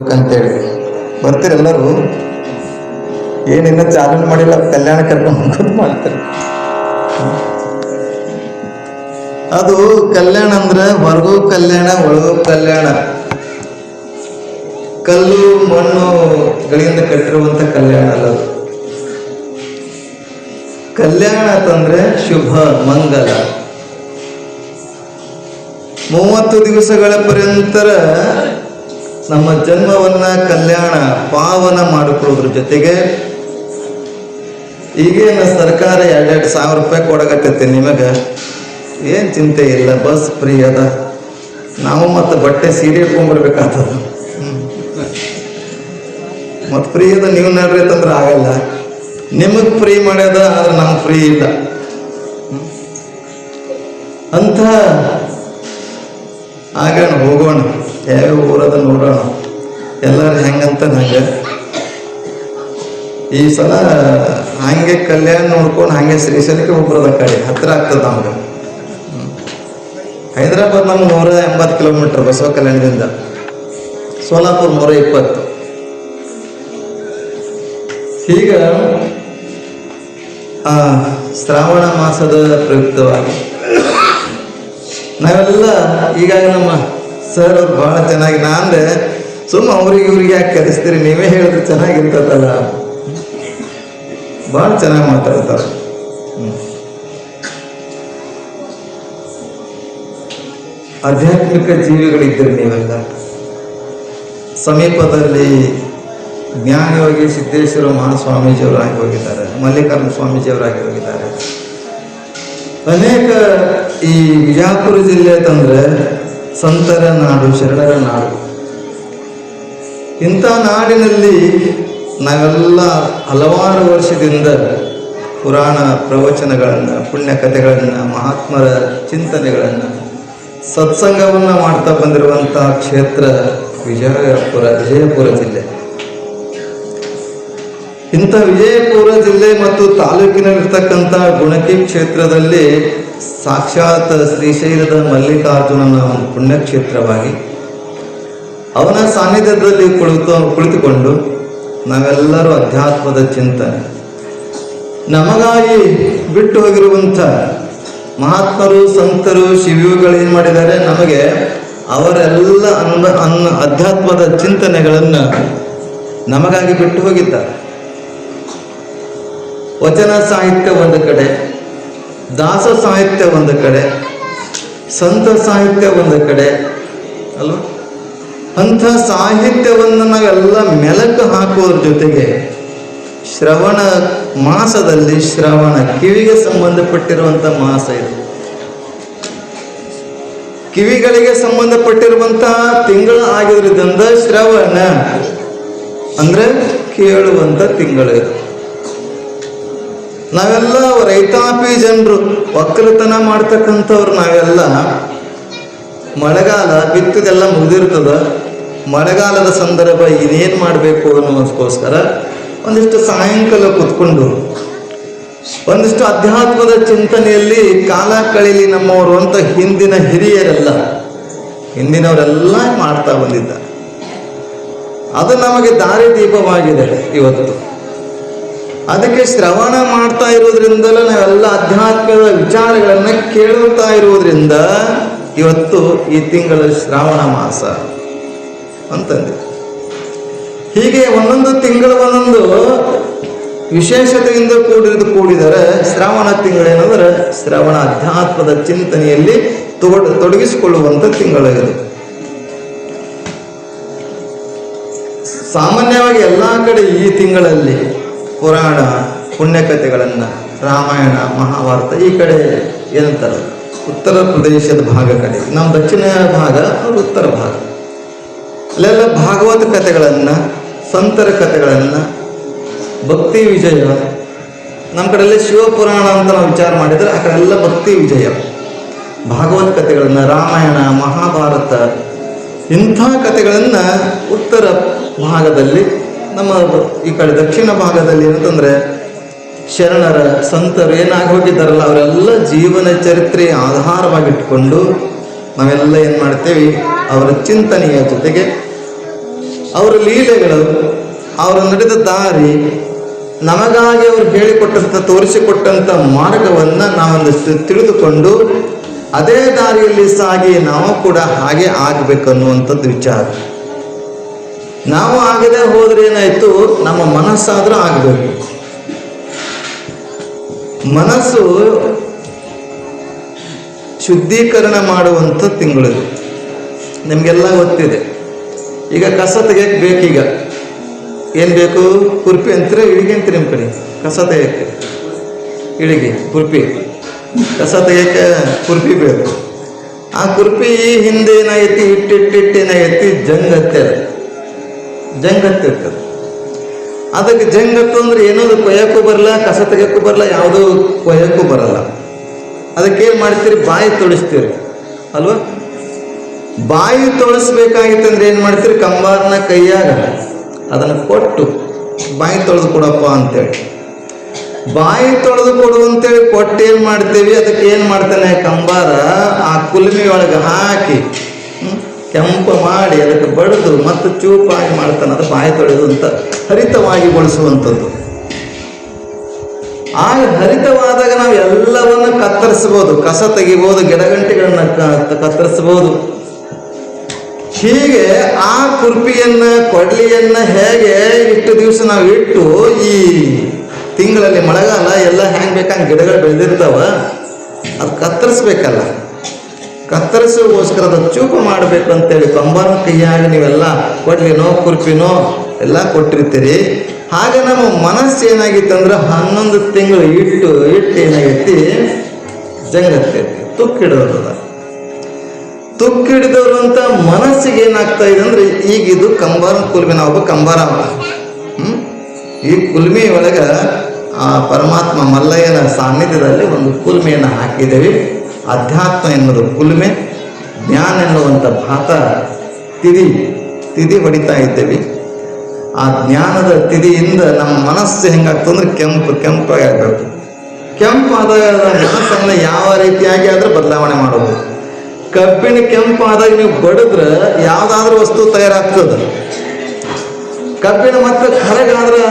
ಅಂತೇಳಿ ಬರ್ತೀರೆಲ್ಲರೂ. ಏನಿನ್ನ ಚಾಲನೆ ಮಾಡಿಲ್ಲ, ಕಲ್ಯಾಣ ಕರ್ಕೊಂಡು ಮಾಡ್ತಾರೆ. ಅದು ಕಲ್ಯಾಣ ಅಂದ್ರೆ ಹೊರಗೋ ಕಲ್ಯಾಣ, ಒಳಗೋ ಕಲ್ಯಾಣ. ಕಲ್ಲು ಮಣ್ಣುಗಳಿಂದ ಕಟ್ಟಿರುವಂತ ಕಲ್ಯಾಣ ಅಲ್ಲ. ಕಲ್ಯಾಣ ಅಂತಂದ್ರೆ ಶುಭ ಮಂಗಲ. 30 ದಿವಸಗಳ ಪರ್ಯಂತರ ನಮ್ಮ ಜನ್ಮವನ್ನ ಕಲ್ಯಾಣ ಪಾವನ ಮಾಡಿಕೊಳ್ಳೋದ್ರ ಜೊತೆಗೆ ಈಗೇನು ಸರ್ಕಾರ 2-2 ಸಾವಿರ ರೂಪಾಯಿ ಕೊಡಕತ್ತೈತಿ. ನಿಮಗೆ ಏನು ಚಿಂತೆ ಇಲ್ಲ, ಬಸ್ ಫ್ರೀ ಅದ. ನಾವು ಮತ್ತು ಬಟ್ಟೆ ಸೀರೆ ಇಟ್ಕೊಂಡ್ಬರ್ಬೇಕಾಗ್ತದ. ಮತ್ತು ಫ್ರೀ ಅದ, ನೀವು ನಡ್ರಿ ಅಂತಂದ್ರೆ ಆಗಲ್ಲ. ನಿಮಗೆ ಫ್ರೀ ಮಾಡ್ಯದ, ಆದ್ರೆ ನಮ್ಗೆ ಫ್ರೀ ಇಲ್ಲ ಅಂತ. ಆಗೋಣ, ಹೋಗೋಣ, ಯಾವ್ಯಾವ ಊರದ ನೋಡೋಣ, ಎಲ್ಲರೂ ಹೆಂಗಂತ. ಹಂಗೆ ಈ ಸಲ ಹಂಗೆ ಕಲ್ಯಾಣ ನೋಡ್ಕೊಂಡು ಹಂಗೆ ಶ್ರೀಶೈಲಕ್ಕೆ ಹೋಗ್ಬರೋದ. ಕಡೆ ಹತ್ತಿರ ಆಗ್ತದೆ ನಮ್ಗೆ. ಹೈದರಾಬಾದ್ ನಮ್ಗೆ 180 ಕಿಲೋಮೀಟರ್ ಬಸವ ಕಲ್ಯಾಣದಿಂದ. ಸೋಲಾಪುರ 120. ಈಗ ಶ್ರಾವಣ ಮಾಸದ ಪ್ರಯುಕ್ತವಾಗಿ ನಾವೆಲ್ಲ ಈಗಾಗ ನಮ್ಮ ಸರ್ ಅವ್ರು ಭಾಳ ಚೆನ್ನಾಗಿ, ನಾಂದ್ರೆ ಸುಮ್ಮ ಅವ್ರಿಗೆ ಇವ್ರಿಗೆ ಯಾಕೆ ಕರೆಸ್ತೀರಿ, ನೀವೇ ಹೇಳಿದ್ರೆ ಚೆನ್ನಾಗಿರ್ತದಲ್ಲ. ಭಾಳ ಚೆನ್ನಾಗಿ ಮಾತಾಡ್ತಾರೆ. ಆಧ್ಯಾತ್ಮಿಕ ಜೀವಿಗಳಿದ್ದೀರಿ ನೀವೆಲ್ಲ. ಸಮೀಪದಲ್ಲಿ ಜ್ಞಾನಯೋಗಿ ಸಿದ್ದೇಶ್ವರ ಮಹಾಸ್ವಾಮೀಜಿಯವರಾಗಿ ಹೋಗಿದ್ದಾರೆ, ಮಲ್ಲಿಕಾರ್ಜುನ ಸ್ವಾಮೀಜಿಯವರಾಗಿ ಹೋಗಿದ್ದಾರೆ. ಅನೇಕ ಈ ವಿಜಯಪುರ ಜಿಲ್ಲೆ ಅಂತಂದ್ರೆ ಸಂತರ ನಾಡು, ಶರಣರ ನಾಡು. ಇಂಥ ನಾಡಿನಲ್ಲಿ ನಾವೆಲ್ಲ ಹಲವಾರು ವರ್ಷದಿಂದ ಪುರಾಣ ಪ್ರವಚನಗಳನ್ನು, ಪುಣ್ಯಕಥೆಗಳನ್ನು, ಮಹಾತ್ಮರ ಚಿಂತನೆಗಳನ್ನು, ಸತ್ಸಂಗವನ್ನು ಮಾಡ್ತಾ ಬಂದಿರುವಂಥ ಕ್ಷೇತ್ರ ವಿಜಯಪುರ ಜಿಲ್ಲೆ. ಇಂಥ ವಿಜಯಪುರ ಜಿಲ್ಲೆ ಮತ್ತು ತಾಲೂಕಿನಲ್ಲಿರ್ತಕ್ಕಂಥ ಗುಣಕಿ ಕ್ಷೇತ್ರದಲ್ಲಿ ಸಾಕ್ಷಾತ್ ಶ್ರೀಶೈಲದ ಮಲ್ಲಿಕಾರ್ಜುನನ ಒಂದು ಪುಣ್ಯಕ್ಷೇತ್ರವಾಗಿ ಅವನ ಸಾನ್ನಿಧ್ಯದಲ್ಲಿ ಕುಳಿತುಕೊಂಡು ನಾವೆಲ್ಲರೂ ಅಧ್ಯಾತ್ಮದ ಚಿಂತನೆ, ನಮಗಾಗಿ ಬಿಟ್ಟು ಹೋಗಿರುವಂಥ ಮಹಾತ್ಮರು, ಸಂತರು, ಶಿವಯುಗಳು ಏನು ಮಾಡಿದ್ದಾರೆ, ನಮಗೆ ಅವರೆಲ್ಲ ಅಧ್ಯಾತ್ಮದ ಚಿಂತನೆಗಳನ್ನು ನಮಗಾಗಿ ಬಿಟ್ಟು ಹೋಗಿದ್ದಾರೆ. ವಚನ ಸಾಹಿತ್ಯ ಒಂದು ಕಡೆ, ದಾಸ ಸಾಹಿತ್ಯ ಒಂದು ಕಡೆ, ಸಂತ ಸಾಹಿತ್ಯ ಒಂದು ಕಡೆ ಅಲ್ವ. ಅಂಥ ಸಾಹಿತ್ಯವನ್ನು ನಾವೆಲ್ಲ ಮೆಲುಕು ಹಾಕುವುದ್ರ ಜೊತೆಗೆ ಶ್ರವಣ ಮಾಸದಲ್ಲಿ, ಶ್ರವಣ ಕಿವಿಗೆ ಸಂಬಂಧಪಟ್ಟಿರುವಂಥ ಮಾಸ ಇದು. ಕಿವಿಗಳಿಗೆ ಸಂಬಂಧಪಟ್ಟಿರುವಂತಹ ತಿಂಗಳು ಆಗಿರೋದ್ರಿಂದ ಶ್ರವಣ ಅಂದ್ರೆ ಕೇಳುವಂಥ ತಿಂಗಳು ಇದು. ನಾವೆಲ್ಲ ರೈತಾಪಿ ಜನರು, ಒಕ್ಕಲತನ ಮಾಡ್ತಕ್ಕಂಥವ್ರು ನಾವೆಲ್ಲ ಮಳೆಗಾಲ ಬಿತ್ತದೆಲ್ಲ ಮುಗಿದಿರ್ತದ. ಮಳೆಗಾಲದ ಸಂದರ್ಭ ಇನ್ನೇನು ಮಾಡಬೇಕು ಅನ್ನೋದಕ್ಕೋಸ್ಕರ ಒಂದಿಷ್ಟು ಸಾಯಂಕಾಲ ಕೂತ್ಕೊಂಡು ಒಂದಿಷ್ಟು ಅಧ್ಯಾತ್ಮದ ಚಿಂತನೆಯಲ್ಲಿ ಕಾಲ ಕಳೀಲಿ ನಮ್ಮವರು ಅಂತ ಹಿಂದಿನ ಹಿರಿಯರೆಲ್ಲ, ಹಿಂದಿನವರೆಲ್ಲ ಮಾಡ್ತಾ ಬಂದಿದ್ದಾರೆ. ಅದು ನಮಗೆ ದಾರಿ ದೀಪವಾಗಿದೆ ಇವತ್ತು. ಅದಕ್ಕೆ ಶ್ರವಣ ಮಾಡ್ತಾ ಇರೋದ್ರಿಂದಲೇ ನಾವೆಲ್ಲ ಅಧ್ಯಾತ್ಮದ ವಿಚಾರಗಳನ್ನು ಕೇಳುತ್ತಾ ಇರುವುದರಿಂದ ಇವತ್ತು ಈ ತಿಂಗಳ ಶ್ರಾವಣ ಮಾಸ ಅಂತಂದೆ. ಹೀಗೆ ಒಂದೊಂದು ತಿಂಗಳು ಒಂದೊಂದು ವಿಶೇಷತೆಯಿಂದ ಕೂಡಿದರೆ ಶ್ರಾವಣ ತಿಂಗಳೇನಂದ್ರೆ ಶ್ರವಣ ಅಧ್ಯಾತ್ಮದ ಚಿಂತನೆಯಲ್ಲಿ ತೊಡಗಿಸಿಕೊಳ್ಳುವಂಥ ತಿಂಗಳು. ಸಾಮಾನ್ಯವಾಗಿ ಎಲ್ಲ ಕಡೆ ಈ ತಿಂಗಳಲ್ಲಿ ಪುರಾಣ ಪುಣ್ಯಕಥೆಗಳನ್ನು, ರಾಮಾಯಣ ಮಹಾಭಾರತ ಈ ಕಡೆ ಏನಂತಾರೆ ಉತ್ತರ ಪ್ರದೇಶದ ಭಾಗ ಕಡೆ, ನಮ್ಮ ದಕ್ಷಿಣ ಭಾಗ ಅವ್ರ ಉತ್ತರ ಭಾಗ, ಅಲ್ಲೆಲ್ಲ ಭಾಗವತ ಕಥೆಗಳನ್ನು, ಸಂತರ ಕಥೆಗಳನ್ನು, ಭಕ್ತಿ ವಿಜಯ. ನಮ್ಮ ಕಡೆಯಲ್ಲಿ ಶಿವಪುರಾಣ ಅಂತ ನಾವು ವಿಚಾರ ಮಾಡಿದರೆ ಆ ಕಡೆ ಎಲ್ಲ ಭಕ್ತಿ ವಿಜಯ, ಭಾಗವತ ಕಥೆಗಳನ್ನು, ರಾಮಾಯಣ ಮಹಾಭಾರತ ಇಂಥ ಕಥೆಗಳನ್ನು ಉತ್ತರ ಭಾಗದಲ್ಲಿ, ನಮ್ಮ ಈ ಕಡೆ ದಕ್ಷಿಣ ಭಾಗದಲ್ಲಿ ಏನಂತಂದರೆ ಶರಣರ ಸಂತರು ಏನಾಗಿ ಹೋಗಿದ್ದಾರಲ್ಲ ಅವರೆಲ್ಲ ಜೀವನ ಚರಿತ್ರೆ ಆಧಾರವಾಗಿಟ್ಕೊಂಡು ನಾವೆಲ್ಲ ಏನು ಮಾಡ್ತೇವೆ, ಅವರ ಚಿಂತನೆಯ ಜೊತೆಗೆ ಅವರ ಲೀಲೆಗಳು, ಅವರು ನಡೆದ ದಾರಿ, ನಮಗಾಗಿ ಅವರು ಹೇಳಿಕೊಟ್ಟಂಥ ತೋರಿಸಿಕೊಟ್ಟಂಥ ಮಾರ್ಗವನ್ನು ನಾವೊಂದಷ್ಟು ತಿಳಿದುಕೊಂಡು ಅದೇ ದಾರಿಯಲ್ಲಿ ಸಾಗಿ ನಾವು ಕೂಡ ಹಾಗೆ ಆಗಬೇಕನ್ನುವಂಥದ್ದು ವಿಚಾರ. ನಾವು ಆಗದೆ ಹೋದ್ರೆ ಏನಾಯಿತು, ನಮ್ಮ ಮನಸ್ಸಾದರೂ ಆಗಬೇಕು. ಮನಸ್ಸು ಶುದ್ಧೀಕರಣ ಮಾಡುವಂಥ ತಿಂಗಳು. ನಿಮಗೆಲ್ಲ ಗೊತ್ತಿದೆ. ಈಗ ಕಸ ತೆಗಿಯಕ್ಕೆ ಬೇಕೀಗ ಏನು ಬೇಕು? ಕುರ್ಪಿ ಅಂತೀರ, ಇಳಿಗೆ ಅಂತೀರಿ ನಿಮ್ಮ ಕಡೆ? ಕಸ ತೆಗಿಯಕ್ಕೆ ಇಳಿಗೆ, ಕುರ್ಪಿ. ಕಸ ತೆಗಿಯಕ್ಕೆ ಕುರ್ಪಿ ಬೇಕು. ಆ ಕುರ್ಪಿ ಹಿಂದೆ ಏನಾಗೈತಿ, ಇಟ್ಟಿಟ್ಟೇನಾಗೈತಿ, ಜಂಗತ್ತಿರ್ತದೆ. ಅದಕ್ಕೆ ಜಂಗತ್ತು ಅಂದ್ರೆ ಏನದು ಕೊಯ್ಯಕ್ಕೂ ಬರಲ್ಲ, ಕಸ ತೆಗಿಯಕ್ಕೂ ಬರಲ್ಲ, ಯಾವುದೂ ಕೊಯ್ಯಕ್ಕೂ ಬರಲ್ಲ. ಅದಕ್ಕೇನು ಮಾಡ್ತೀರಿ? ಬಾಯಿ ತೊಳಿಸ್ತೀರಿ ಅಲ್ವಾ? ಬಾಯಿ ತೊಳಿಸ್ಬೇಕಾಗಿತ್ತಂದ್ರೆ ಏನು ಮಾಡ್ತೀರಿ? ಕಂಬಾರನ ಕೈಯಾಗ ಅದನ್ನು ಕೊಟ್ಟು ಬಾಯಿ ತೊಳೆದು ಕೊಡಪ್ಪ ಅಂತೇಳಿ, ಬಾಯಿ ತೊಳೆದು ಕೊಡು ಅಂತೇಳಿ ಕೊಟ್ಟು ಏನು ಮಾಡ್ತೀವಿ? ಅದಕ್ಕೆ ಏನು ಮಾಡ್ತಾನೆ ಕಂಬಾರ? ಆ ಕುಲ್ಮಿ ಒಳಗೆ ಹಾಕಿ ಕೆಂಪು ಮಾಡಿ ಅದಕ್ಕೆ ಬಡಿದು ಮತ್ತು ಚೂಪಾಗಿ ಮಾಡ್ತಾನೆ. ಅದು ಬಾಯಿ ತೊಳೆದು ಅಂತ ಹರಿತವಾಗಿ ಬಳಸುವಂಥದ್ದು. ಆಗ ಹರಿತವಾದಾಗ ನಾವು ಎಲ್ಲವನ್ನು ಕತ್ತರಿಸ್ಬೋದು, ಕಸ ತೆಗಿಬೋದು, ಗಿಡಗಂಟೆಗಳನ್ನ ಕತ್ತರಿಸ್ಬೋದು. ಹೀಗೆ ಆ ಕುರ್ಪಿಯನ್ನು, ಕೊಡ್ಲಿಯನ್ನು ಹೇಗೆ ಇಷ್ಟು ದಿವಸ ನಾವು ಇಟ್ಟು, ಈ ತಿಂಗಳಲ್ಲಿ ಮಳೆಗಾಲ ಎಲ್ಲ ಹೆಂಗೆ ಬೇಕಂಗೆ ಗಿಡಗಳು ಬೆಳೆದಿರ್ತಾವ, ಅದು ಕತ್ತರಿಸ್ಬೇಕಲ್ಲ. ಕತ್ತರಿಸೋಗೋಸ್ಕರ ಅದು ಚೂಪು ಮಾಡಬೇಕು ಅಂತೇಳಿ ಕಂಬಾರ ಕೈಯಾಗಿ ನೀವೆಲ್ಲ ಕೊಡ್ಲಿನೋ ಕುರ್ಪಿನೋ ಎಲ್ಲ ಕೊಟ್ಟಿರ್ತೀರಿ. ಹಾಗೆ ನಮ್ಮ ಮನಸ್ಸು ಏನಾಗಿತ್ತು ಅಂದ್ರೆ 11 ತಿಂಗಳು ಇಟ್ಟು ಏನಾಗೈತಿ, ಜಂಗತ್ತೈತಿ, ತುಕ್ಕಿಡೋದ. ತುಕ್ಕಿಡಿದವರು ಅಂತ ಮನಸ್ಸಿಗೆ ಏನಾಗ್ತಾ ಇದೆ ಅಂದ್ರೆ, ಈಗ ಇದು ಕಂಬಾರ ಕುಲ್ಮಿ, ನಾವೊಬ್ಬ ಕಂಬಾರ. ಈ ಕುಲ್ಮಿ ಒಳಗೆ ಆ ಪರಮಾತ್ಮ ಮಲ್ಲಯ್ಯನ ಸಾನ್ನಿಧ್ಯದಲ್ಲಿ ಒಂದು ಕುಲ್ಮೆಯನ್ನು ಹಾಕಿದ್ದೇವೆ. ಅಧ್ಯಾತ್ಮ ಎನ್ನುವುದು ಕುಲ್ಮೆ, ಜ್ಞಾನ ಎನ್ನುವಂಥ ಭಾತ ತಿದಿ ಹೊಡಿತಾ ಇದ್ದೇವೆ. ಆ ಜ್ಞಾನದ ತಿದಿಯಿಂದ ನಮ್ಮ ಮನಸ್ಸು ಹೆಂಗಾಗ್ತಂದ್ರೆ ಕೆಂಪಾಗಿ ಆಗಬೇಕು. ಕೆಂಪಾದಾಗ ಮನಸ್ಸನ್ನು ಯಾವ ರೀತಿಯಾಗಿ ಆದರೂ ಬದಲಾವಣೆ ಮಾಡೋದು. ಕಬ್ಬಿಣ ಕೆಂಪಾದಾಗ ನೀವು ಬಡಿದ್ರೆ ಯಾವುದಾದ್ರೂ ವಸ್ತು ತಯಾರಾಗ್ತದೆ. ಕಬ್ಬಿಣ ಮತ್ತು ಕರಗಾದ್ರೆ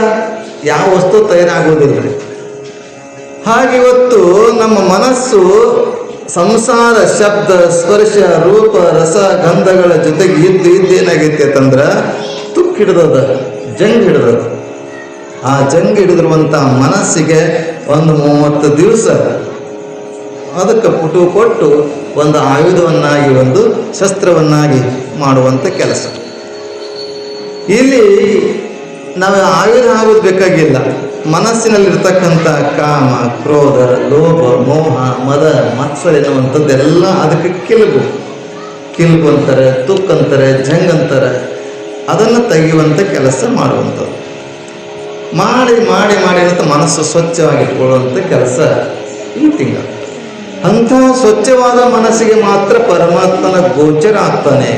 ಯಾವ ವಸ್ತು ತಯಾರಾಗೋದಿಲ್ಲ. ಹಾಗೆ ಇವತ್ತು ನಮ್ಮ ಮನಸ್ಸು ಸಂಸಾರ, ಶಬ್ದ, ಸ್ಪರ್ಶ, ರೂಪ, ರಸ, ಗಂಧಗಳ ಜೊತೆಗೆ ಇದ್ದೇನಾಗೈತಿ ಅಂತಂದ್ರೆ ತುಕ್ಕಿಡ್ದದ, ಜಂಗ್ ಹಿಡ್ದದ. ಆ ಜಂಗ್ ಹಿಡಿದಿರುವಂಥ ಮನಸ್ಸಿಗೆ ಒಂದು 30 ದಿವಸ ಅದಕ್ಕೆ ಪುಟು ಕೊಟ್ಟು ಒಂದು ಆಯುಧವನ್ನಾಗಿ, ಒಂದು ಶಸ್ತ್ರವನ್ನಾಗಿ ಮಾಡುವಂಥ ಕೆಲಸ. ಇಲ್ಲಿ ನಾವು ಆಯುಧ ಆಗೋದು ಬೇಕಾಗಿಲ್ಲ. ಮನಸ್ಸಿನಲ್ಲಿರ್ತಕ್ಕಂಥ ಕಾಮ, ಕ್ರೋಧ, ಲೋಭ, ಮೋಹ, ಮದ, ಮತ್ಸರ ಎನ್ನುವಂಥದ್ದೆಲ್ಲ ಅದಕ್ಕೆ ಕಿಲ್ಬು ಅಂತಾರೆ, ತುಕ್ ಅಂತಾರೆ, ಜಂಗ್ ಅಂತಾರೆ. ಅದನ್ನು ತೆಗೆಯುವಂಥ ಕೆಲಸ ಮಾಡುವಂಥದ್ದು. ಮಾಡಿ ಮಾಡಿ ಮಾಡಿ ಅಂತ ಮನಸ್ಸು ಸ್ವಚ್ಛವಾಗಿಟ್ಕೊಳ್ಳುವಂಥ ಕೆಲಸ ಈ ತಿಂಗಳು. ಅಂಥ ಸ್ವಚ್ಛವಾದ ಮನಸ್ಸಿಗೆ ಮಾತ್ರ ಪರಮಾತ್ಮನ ಗೋಚರ ಆಗ್ತಾನೆ.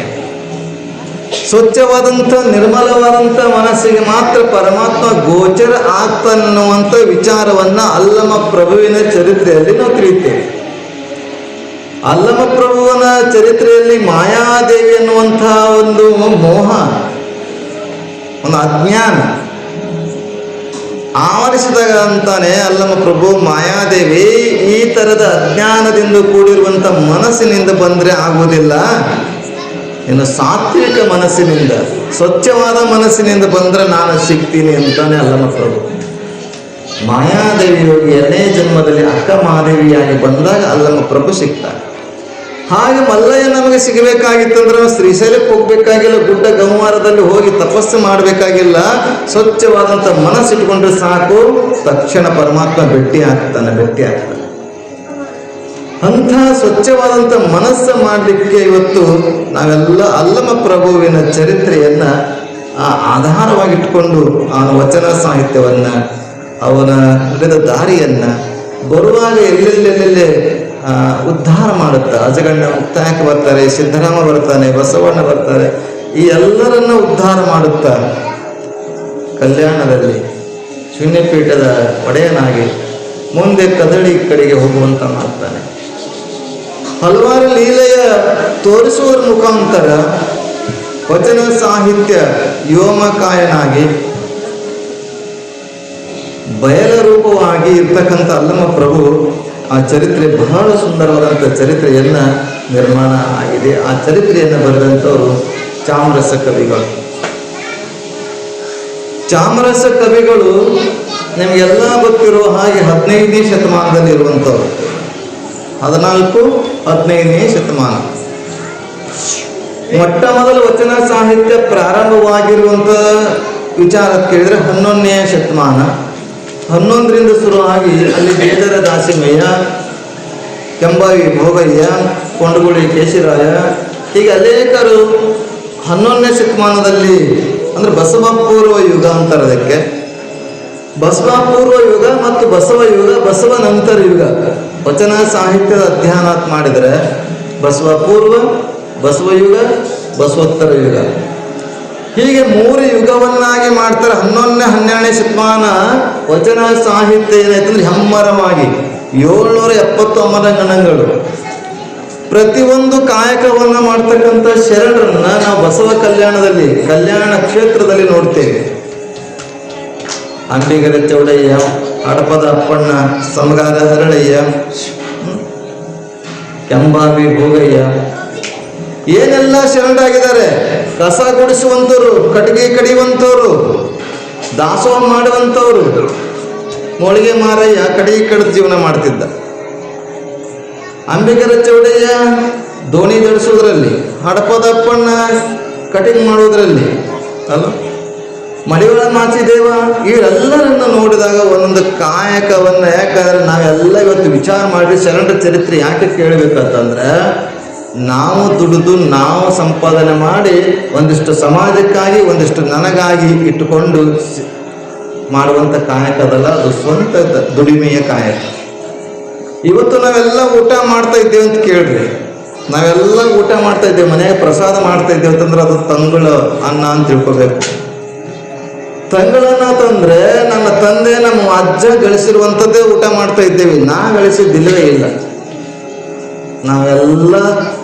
ಸ್ವಚ್ಛವಾದಂಥ ನಿರ್ಮಲವಾದಂಥ ಮನಸ್ಸಿಗೆ ಮಾತ್ರ ಪರಮಾತ್ಮ ಗೋಚರ ಆಗ್ತಾನನ್ನುವಂಥ ವಿಚಾರವನ್ನು ಅಲ್ಲಮ ಪ್ರಭುವಿನ ಚರಿತ್ರೆಯಲ್ಲಿ ನಾವು ತಿಳಿಯುತ್ತೇವೆ. ಅಲ್ಲಮ ಪ್ರಭುವನ ಚರಿತ್ರೆಯಲ್ಲಿ ಮಾಯಾದೇವಿ ಎನ್ನುವಂಥ ಒಂದು ಮೋಹ, ಒಂದು ಅಜ್ಞಾನ ಆವರಿಸಿದಾಗ ಅಂತಾನೆ ಅಲ್ಲಮ ಪ್ರಭು, ಮಾಯಾದೇವಿ ಈ ಥರದ ಅಜ್ಞಾನದಿಂದ ಕೂಡಿರುವಂಥ ಮನಸ್ಸಿನಿಂದ ಬಂದರೆ ಆಗುವುದಿಲ್ಲ, ಇನ್ನು ಸಾತ್ವಿಕ ಮನಸ್ಸಿನಿಂದ, ಸ್ವಚ್ಛವಾದ ಮನಸ್ಸಿನಿಂದ ಬಂದರೆ ನಾನು ಸಿಗ್ತೀನಿ ಅಂತಾನೆ ಅಲ್ಲಮ ಪ್ರಭು. ಮಾಯಾದೇವಿ ಹೋಗಿ 2ನೇ ಜನ್ಮದಲ್ಲಿ ಅಕ್ಕ ಮಹಾದೇವಿಯಾಗಿ ಬಂದಾಗ ಅಲ್ಲಮ ಪ್ರಭು ಸಿಗ್ತಾರೆ. ಹಾಗೆ ಮಲ್ಲಯ್ಯ ನಮಗೆ ಸಿಗಬೇಕಾಗಿತ್ತಂದ್ರೆ ನಾವು ಶ್ರೀಶೈಲಕ್ಕೆ ಹೋಗ್ಬೇಕಾಗಿಲ್ಲ, ಗುಡ್ಡ ಗಂವಾರದಲ್ಲಿ ಹೋಗಿ ತಪಸ್ಸು ಮಾಡಬೇಕಾಗಿಲ್ಲ. ಸ್ವಚ್ಛವಾದಂಥ ಮನಸ್ಸಿಟ್ಕೊಂಡ್ರೆ ಸಾಕು, ತಕ್ಷಣ ಪರಮಾತ್ಮ ಭೇಟಿ ಆಗ್ತಾನೆ. ಅಂಥ ಸ್ವಚ್ಛವಾದಂಥ ಮನಸ್ಸು ಮಾಡಲಿಕ್ಕೆ ಇವತ್ತು ನಾವೆಲ್ಲ ಅಲ್ಲಮ ಪ್ರಭುವಿನ ಚರಿತ್ರೆಯನ್ನು ಆಧಾರವಾಗಿಟ್ಕೊಂಡು ಅವನ ವಚನ ಸಾಹಿತ್ಯವನ್ನು, ಅವನ ನಡೆದ ದಾರಿಯನ್ನು ಬರುವಾಗ ಎಲ್ಲೆಲ್ಲೆಲ್ಲೆಲ್ಲೇ ಉದ್ಧಾರ ಮಾಡುತ್ತಾ, ಅಜಗಣ್ಣ ಮುಕ್ತಾಯಕ್ಕೆ ಬರ್ತಾರೆ, ಸಿದ್ದರಾಮ ಬರ್ತಾನೆ, ಬಸವಣ್ಣ ಬರ್ತಾರೆ, ಈ ಎಲ್ಲರನ್ನ ಉದ್ಧಾರ ಮಾಡುತ್ತಾ ಕಲ್ಯಾಣದಲ್ಲಿ ಶೂನ್ಯಪೀಠದ ಒಡೆಯನಾಗಿ ಮುಂದೆ ಕದಳಿ ಕಡೆಗೆ ಹೋಗುವಂತ ಮಾಡ್ತಾನೆ. ಹಲವಾರು ಲೀಲೆಯ ತೋರಿಸುವುದರ ಮುಖಾಂತರ ವಚನ ಸಾಹಿತ್ಯ ವ್ಯೋಮಕಾಯನಾಗಿ ಬಯಲ ರೂಪವಾಗಿ ಇರ್ತಕ್ಕಂಥ ಅಲ್ಲಮ ಪ್ರಭು ಆ ಚರಿತ್ರೆ ಬಹಳ ಸುಂದರವಾದಂಥ ಚರಿತ್ರೆಯನ್ನು ನಿರ್ಮಾಣ ಆಗಿದೆ. ಆ ಚರಿತ್ರೆಯನ್ನು ಬರೆದಂಥವರು ಚಾಮರಸ ಕವಿಗಳು. ಚಾಮರಸ ಕವಿಗಳು ನಿಮಗೆಲ್ಲ ಗೊತ್ತಿರೋ ಹಾಗೆ 15ನೇ ಶತಮಾನದಲ್ಲಿ ಇರುವಂಥವ್ರು. 14-15ನೇ ಶತಮಾನ ಮೊಟ್ಟ ಮೊದಲು ವಚನ ಸಾಹಿತ್ಯ ಪ್ರಾರಂಭವಾಗಿರುವಂಥ ವಿಚಾರ ಕೇಳಿದ್ರೆ 11ನೇ ಶತಮಾನ. 11ರಿಂದ ಶುರುವಾಗಿ ಅಲ್ಲಿ ಬೇದರ ದಾಸಿಮಯ್ಯ, ಕೆಂಬಾವಿ ಭೋಗಯ್ಯ, ಕೊಂಡಗುಳಿ ಕೇಶಿರಾಯ ಹೀಗೆ ಅನೇಕರು 11ನೇ ಶತಮಾನದಲ್ಲಿ ಅಂದರೆ ಬಸವ ಪೂರ್ವ ಯುಗ ಅಂತಾರೆ ಅದಕ್ಕೆ. ಬಸವ ಪೂರ್ವ ಯುಗ ಮತ್ತು ಬಸವ ಯುಗ, ಬಸವ ನಂತರ ಯುಗ. ವಚನ ಸಾಹಿತ್ಯದ ಅಧ್ಯಯನ ಮಾಡಿದರೆ ಬಸವ ಪೂರ್ವ, ಬಸವ ಯುಗ, ಬಸವೋತ್ತರ ಯುಗ ಹೀಗೆ 3 ಯುಗವನ್ನಾಗಿ ಮಾಡ್ತಾರೆ. 11ನೇ 12ನೇ ಶತಮಾನ ವಚನ ಸಾಹಿತ್ಯ ಏನಾಯ್ತಂದ್ರೆ ಹೆಮ್ಮರವಾಗಿ 770 ಗಣಗಳು. ಪ್ರತಿಯೊಂದು ಕಾಯಕವನ್ನು ಮಾಡ್ತಕ್ಕಂಥ ಶರಣರನ್ನ ನಾವು ಬಸವ ಕಲ್ಯಾಣದಲ್ಲಿ, ಕಲ್ಯಾಣ ಕ್ಷೇತ್ರದಲ್ಲಿ ನೋಡ್ತೇವೆ. ಅಂಬಿಗರ ಚೌಡಯ್ಯ, ಹಡಪದ ಅಪ್ಪಣ್ಣ, ಸಮಗಾರ ಹರಳಯ್ಯ, ಕೆಂಬಾವಿ ಭೋಗಯ್ಯ ಏನೆಲ್ಲ ಶರಣರಾಗಿದ್ದಾರೆ. ಕಸ ಗುಡಿಸುವಂಥವ್ರು, ಕಟ್ಟಿಗೆ ಕಡಿಯುವಂಥವ್ರು, ದಾಸೋಹ ಮಾಡುವಂಥವ್ರು. ಮೊಳಿಗೆ ಮಾರಯ್ಯ ಕಡಿಗೆ ಕಡಿದು ಜೀವನ ಮಾಡ್ತಿದ್ದ. ಅಂಬಿಗರ ಚೌಡಯ್ಯ ದೋಣಿ ಜಡಿಸೋದ್ರಲ್ಲಿ, ಹಡಪದಪ್ಪಣ್ಣ ಕಟಿಂಗ್ ಮಾಡೋದ್ರಲ್ಲಿ ಅಲ್ಲ, ಮಡಿವಾಳ ಮಾಚಿದೇವ ಇವರೆಲ್ಲರನ್ನ ನೋಡಿದಾಗ ಒಂದೊಂದು ಕಾಯಕವನ್ನು, ಯಾಕಂದ್ರೆ ನಾವೆಲ್ಲ ಇವತ್ತು ವಿಚಾರ ಮಾಡಿ ಶರಣರ ಚರಿತ್ರೆ ಯಾಕೆ ಕೇಳಬೇಕಂತಂದ್ರೆ ನಾವು ದುಡಿದು ನಾವು ಸಂಪಾದನೆ ಮಾಡಿ ಒಂದಿಷ್ಟು ಸಮಾಜಕ್ಕಾಗಿ ಒಂದಿಷ್ಟು ನನಗಾಗಿ ಇಟ್ಟುಕೊಂಡು ಮಾಡುವಂಥ ಕಾಯಕದಲ್ಲ, ಅದು ಸ್ವಂತ ದುಡಿಮೆಯ ಕಾಯಕ. ಇವತ್ತು ನಾವೆಲ್ಲ ಊಟ ಮಾಡ್ತಾ ಇದ್ದೇವೆ ಅಂತ ಕೇಳ್ರಿ, ನಾವೆಲ್ಲ ಊಟ ಮಾಡ್ತಾ ಇದ್ದೇವೆ, ಮನೆಗೆ ಪ್ರಸಾದ ಮಾಡ್ತಾ ಇದ್ದೇವೆ ಅಂತಂದ್ರೆ ಅದು ತಂಗಳ ಅನ್ನ ಅಂತ ತಿಳ್ಕೊಬೇಕು. ತಂಗಳನ್ನ ತಂದ್ರೆ ನಮ್ಮ ತಂದೆ ನಮ್ಮ ಅಜ್ಜ ಗಳಿಸಿರುವಂಥದ್ದೇ ಊಟ ಮಾಡ್ತಾ ಇದ್ದೇವೆ, ನಾ ಗಳಿಸಿದ್ದಿಲ್ಲವೇ ಇಲ್ಲ. ನಾವೆಲ್ಲ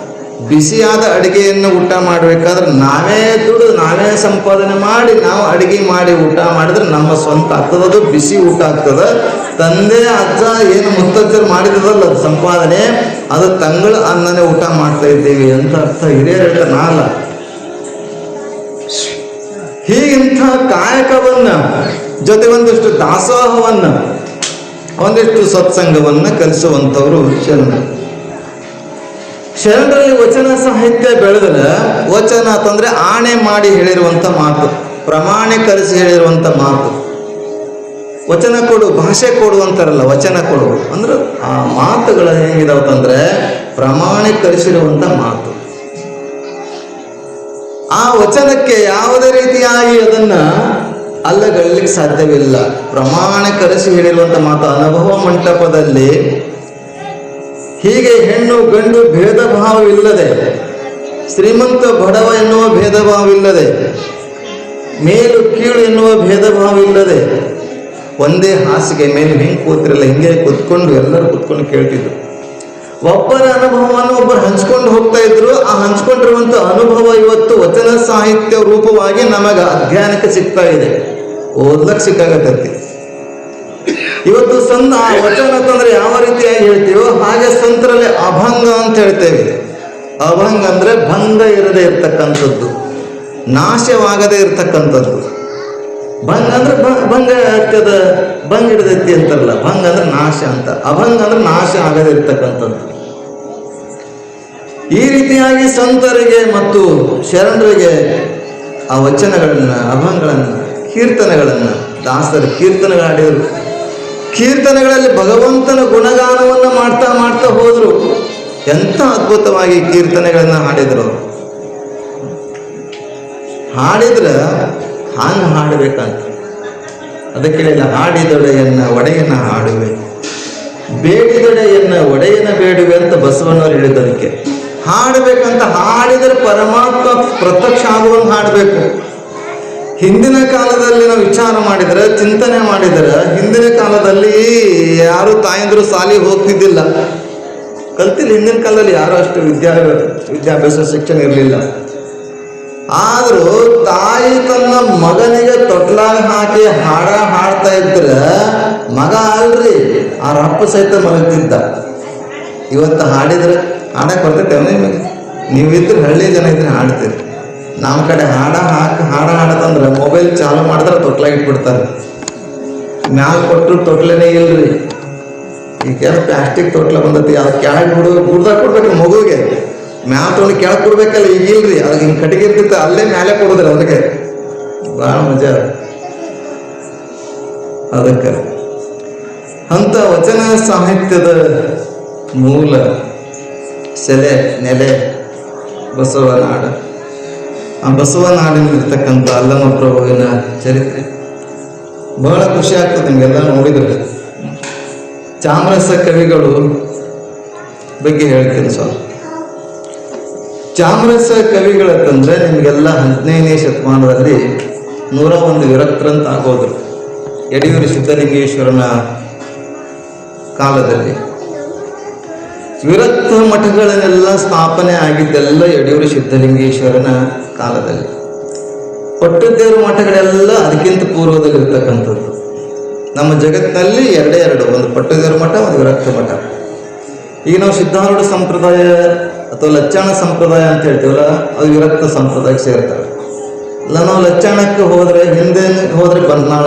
ಬಿಸಿಯಾದ ಅಡುಗೆಯನ್ನು ಊಟ ಮಾಡಬೇಕಾದ್ರೆ ನಾವೇ ದುಡಿದು ನಾವೇ ಸಂಪಾದನೆ ಮಾಡಿ ನಾವು ಅಡುಗೆ ಮಾಡಿ ಊಟ ಮಾಡಿದ್ರೆ ನಮ್ಮ ಸ್ವಂತ ಆಗ್ತದೆ, ಅದು ಬಿಸಿ ಊಟ ಆಗ್ತದೆ. ತಂದೆ ಅಜ್ಜ ಏನು ಮುತ್ತಜ್ಜರು ಮಾಡಿದ್ರಲ್ಲ ಅದು ಸಂಪಾದನೆ, ಅದು ತಂಗಳ ಅನ್ನನೇ ಊಟ ಮಾಡ್ತಾ ಇದ್ದೇವೆ ಅಂತ ಅರ್ಥ. ಹಿರಿಯರ ನಾಲ ಹೀಗಿಂಥ ಕಾಯಕವನ್ನ ಜೊತೆ ಒಂದಿಷ್ಟು ದಾಸೋಹವನ್ನ, ಒಂದಿಷ್ಟು ಸತ್ಸಂಗವನ್ನ ಕಲಿಸುವಂಥವ್ರು ಶರಣರು. ಶರಣರಲ್ಲಿ ವಚನ ಸಾಹಿತ್ಯ ಬೆಳೆದರೆ, ವಚನ ಅಂತಂದ್ರೆ ಆಣೆ ಮಾಡಿ ಹೇಳಿರುವಂಥ ಮಾತು, ಪ್ರಮಾಣೀಕರಿಸಿ ಹೇಳಿರುವಂಥ ಮಾತು. ವಚನ ಕೊಡು, ಭಾಷೆ ಕೊಡು ಅಂತಾರಲ್ಲ, ವಚನ ಕೊಡು ಅಂದ್ರೆ ಆ ಮಾತುಗಳು ಹೇಗಿದಾವತ್ತಂದ್ರೆ ಪ್ರಮಾಣೀಕರಿಸಿರುವಂಥ ಮಾತು. ಆ ವಚನಕ್ಕೆ ಯಾವುದೇ ರೀತಿಯಾಗಿ ಅದನ್ನ ಅಲ್ಲಗಳ್ಳಲಿಕ್ಕೆ ಸಾಧ್ಯವಿಲ್ಲ. ಪ್ರಮಾಣೀಕರಿಸಿ ಹೇಳಿರುವಂಥ ಮಾತು. ಅನುಭವ ಮಂಟಪದಲ್ಲಿ ಹೀಗೆ ಹೆಣ್ಣು ಗಂಡು ಭೇದ ಭಾವವಿಲ್ಲದೆ, ಶ್ರೀಮಂತ ಬಡವ ಎನ್ನುವ ಭೇದ ಭಾವವಿಲ್ಲದೆ, ಮೇಲು ಕೀಳು ಎನ್ನುವ ಭೇದ ಭಾವವಿಲ್ಲದೆ, ಒಂದೇ ಹಾಸಿಗೆ ಮೇಲೆ ಹೆಂಗೆ ಕೂತಿರಲ್ಲ ಹಿಂಗೆ ಕೂತ್ಕೊಂಡು ಎಲ್ಲರೂ ಕೂತ್ಕೊಂಡು ಕೇಳ್ತಿದ್ರು. ಒಬ್ಬರ ಅನುಭವವನ್ನು ಒಬ್ಬರು ಹಂಚ್ಕೊಂಡು ಹೋಗ್ತಾ ಇದ್ರು. ಆ ಹಂಚ್ಕೊಂಡಿರುವಂಥ ಅನುಭವ ಇವತ್ತು ವಚನ ಸಾಹಿತ್ಯ ರೂಪವಾಗಿ ನಮಗೆ ಅಧ್ಯಯನಕ್ಕೆ ಸಿಗ್ತಾ ಇದೆ, ಓದ್ಲಕ್ಕೆ ಸಿಕ್ಕಾಗತ್ತೈತಿ. ಇವತ್ತು ಸಂತ ವಚನ ಅಂತಂದ್ರೆ ಯಾವ ರೀತಿಯಾಗಿ ಹೇಳ್ತೀವೋ ಹಾಗೆ ಸಂತರಲ್ಲಿ ಅಭಂಗ ಅಂತ ಹೇಳ್ತೇವೆ. ಅಭಂಗ ಅಂದ್ರೆ ಭಂಗ ಇರದೇ ಇರ್ತಕ್ಕಂಥದ್ದು, ನಾಶವಾಗದೇ ಇರ್ತಕ್ಕಂಥದ್ದು. ಭಂಗ ಅಂದ್ರೆ ಭಂಗ ಆಗ್ತದ, ಭಂಗ ಹಿಡಿದೈತಿ ಅಂತಾರಲ್ಲ, ಭಂಗ ಅಂದ್ರೆ ನಾಶ ಅಂತ. ಅಭಂಗ ಅಂದ್ರೆ ನಾಶ ಆಗದೇ ಇರ್ತಕ್ಕಂಥದ್ದು. ಈ ರೀತಿಯಾಗಿ ಸಂತರಿಗೆ ಮತ್ತು ಶರಣರಿಗೆ ಆ ವಚನಗಳನ್ನ, ಅಭಂಗಗಳನ್ನ, ಕೀರ್ತನೆಗಳನ್ನ, ದಾಸರು ಕೀರ್ತನೆಗಳಾಡಿದರು. ಕೀರ್ತನೆಗಳಲ್ಲಿ ಭಗವಂತನ ಗುಣಗಾನವನ್ನು ಮಾಡ್ತಾ ಮಾಡ್ತಾ ಹೋದ್ರು. ಎಂಥ ಅದ್ಭುತವಾಗಿ ಕೀರ್ತನೆಗಳನ್ನ ಹಾಡಿದ್ರು. ಹಾಡಿದ್ರೆ ಹಾಂಗೆ ಹಾಡಬೇಕಂತ. ಅದಕ್ಕೆ ಹಾಡಿದೊಡೆಯನ್ನ ಒಡೆಯನ ಹಾಡುವೆ, ಬೇಡಿದೊಡೆಯನ್ನ ಒಡೆಯನ ಬೇಡುವೆ ಅಂತ ಬಸವಣ್ಣವ್ರು ಹೇಳಿದ್ದದಕ್ಕೆ. ಹಾಡಬೇಕಂತ, ಹಾಡಿದರೆ ಪರಮಾತ್ಮ ಪ್ರತ್ಯಕ್ಷ ಆಗುವಂಗೆ ಹಾಡಬೇಕು. ಹಿಂದಿನ ಕಾಲದಲ್ಲಿ ನಾವು ವಿಚಾರ ಮಾಡಿದರೆ, ಚಿಂತನೆ ಮಾಡಿದರೆ, ಹಿಂದಿನ ಕಾಲದಲ್ಲಿ ಯಾರು ತಾಯಂದ್ರು ಸಾಲಿಗೆ ಹೋಗ್ತಿದ್ದಿಲ್ಲ, ಕಲ್ತಿಲ್ಲ. ಹಿಂದಿನ ಕಾಲದಲ್ಲಿ ಯಾರು ಅಷ್ಟು ವಿದ್ಯಾಭ್ಯಾಸ ಶಿಕ್ಷಣ ಇರಲಿಲ್ಲ. ಆದರೂ ತಾಯಿ ತನ್ನ ಮಗನಿಗೆ ತೊಟ್ಲಾಗ ಹಾಕಿ ಹಾಡ್ತಾ ಇದ್ರೆ ಮಗ ಅಲ್ರಿ ಆ ರಪ್ಪ ಸಹಿತ ಮಲಗ್ತಿದ್ದ. ಇವತ್ತು ಹಾಡಿದ್ರೆ ಹಾಡಕ್ಕೆ ಬರ್ತೈತೆ ನಿಮಗೆ, ನೀವಿದ್ರೆ ಹಳ್ಳಿ ಜನ ಇದ್ರೆ ಹಾಡ್ತೀರಿ. ನಮ್ಮ ಕಡೆ ಹಾಡತ್ತಂದ್ರೆ ಮೊಬೈಲ್ ಚಾಲು ಮಾಡಿದ್ರೆ ತೊಟ್ಲಾಗ ಇಟ್ಬಿಡ್ತಾರೆ. ಮ್ಯಾಲ ಕೊಟ್ಟರು ತೊಟ್ಲೇನೇ ಇಲ್ರಿ. ಈಗೇನು ಪ್ಲಾಸ್ಟಿಕ್ ತೊಟ್ಲ ಬಂದತಿ, ಅದು ಕೆಳಗೆ ಗುಡ್ದಾಗ ಕೊಡ್ಬೇಕು ಮಗುವಿಗೆ. ಮ್ಯಾಲ ತೊಗೊಂಡು ಕೆಳಗೆ ಕೊಡ್ಬೇಕಲ್ಲ, ಈಗ ಇಲ್ರಿ. ಅದಕ್ಕೆ ಹಿಂಗೆ ಕಟ್ಟಿಗೆ ಇರ್ತಿತ್ತು, ಅಲ್ಲೇ ಮ್ಯಾಲೆ ಕೊಡೋದ್ರಿ. ಅದಕ್ಕೆ ಭಾಳ ಮಜಾ. ಅದಕ್ಕೆ ಅಂಥ ವಚನ ಸಾಹಿತ್ಯದ ಮೂಲ ಸೆಲೆ ನೆಲೆ ಬಸವನಾಡು. ಆ ಬಸವನಾಡಿನಲ್ಲಿರ್ತಕ್ಕಂಥ ಅಲ್ಲಮ ಪ್ರಭುವಿನ ಚರಿತ್ರೆ ಬಹಳ ಖುಷಿ ಆಗ್ತದೆ ನಿಮಗೆಲ್ಲ ನೋಡಿದ್ರೆ. ಚಾಮರಸ ಕವಿಗಳು ಬಗ್ಗೆ ಹೇಳ್ತೀನಿ ಸ್ವಲ್ಪ. ಚಾಮರಸ ಕವಿಗಳಂತಂದ್ರೆ ನಿಮಗೆಲ್ಲ 15ನೇ ಶತಮಾನದಲ್ಲಿ 101 ವಿರಕ್ತರಂತ ಆಗೋದ್ರು. ಯಡಿಯೂರು ಸಿದ್ಧಲಿಂಗೇಶ್ವರನ ಕಾಲದಲ್ಲಿ ವಿರಕ್ತ ಮಠಗಳನ್ನೆಲ್ಲ ಸ್ಥಾಪನೆ ಆಗಿದ್ದೆಲ್ಲ ಯಡಿಯೂರು ಸಿದ್ಧಲಿಂಗೇಶ್ವರನ ಕಾಲದಲ್ಲಿ. ಪಟ್ಟದೇವರ ಮಠಗಳೆಲ್ಲ ಅದಕ್ಕಿಂತ ಪೂರ್ವದಲ್ಲಿರ್ತಕ್ಕಂಥದ್ದು. ನಮ್ಮ ಜಗತ್ತಿನಲ್ಲಿ ಎರಡೇ ಎರಡು, ಒಂದು ಪಟ್ಟದೇವರ ಮಠ, ಒಂದು ವಿರಕ್ತ ಮಠ. ಈಗ ನಾವು ಸಿದ್ಧಾರೂಢ ಸಂಪ್ರದಾಯ ಅಥವಾ ಲಚ್ಚಾಣ ಸಂಪ್ರದಾಯ ಅಂತ ಹೇಳ್ತೀವಲ್ಲ, ಅದು ವಿರಕ್ತ ಸಂಪ್ರದಾಯಕ್ಕೆ ಸೇರ್ತಾರೆ. ಇಲ್ಲ ನಾವು ಲಚ್ಚಾಣಕ್ಕೆ ಹಿಂದೆ ಹೋದ್ರೆ ಬಂತ್ನಾಳ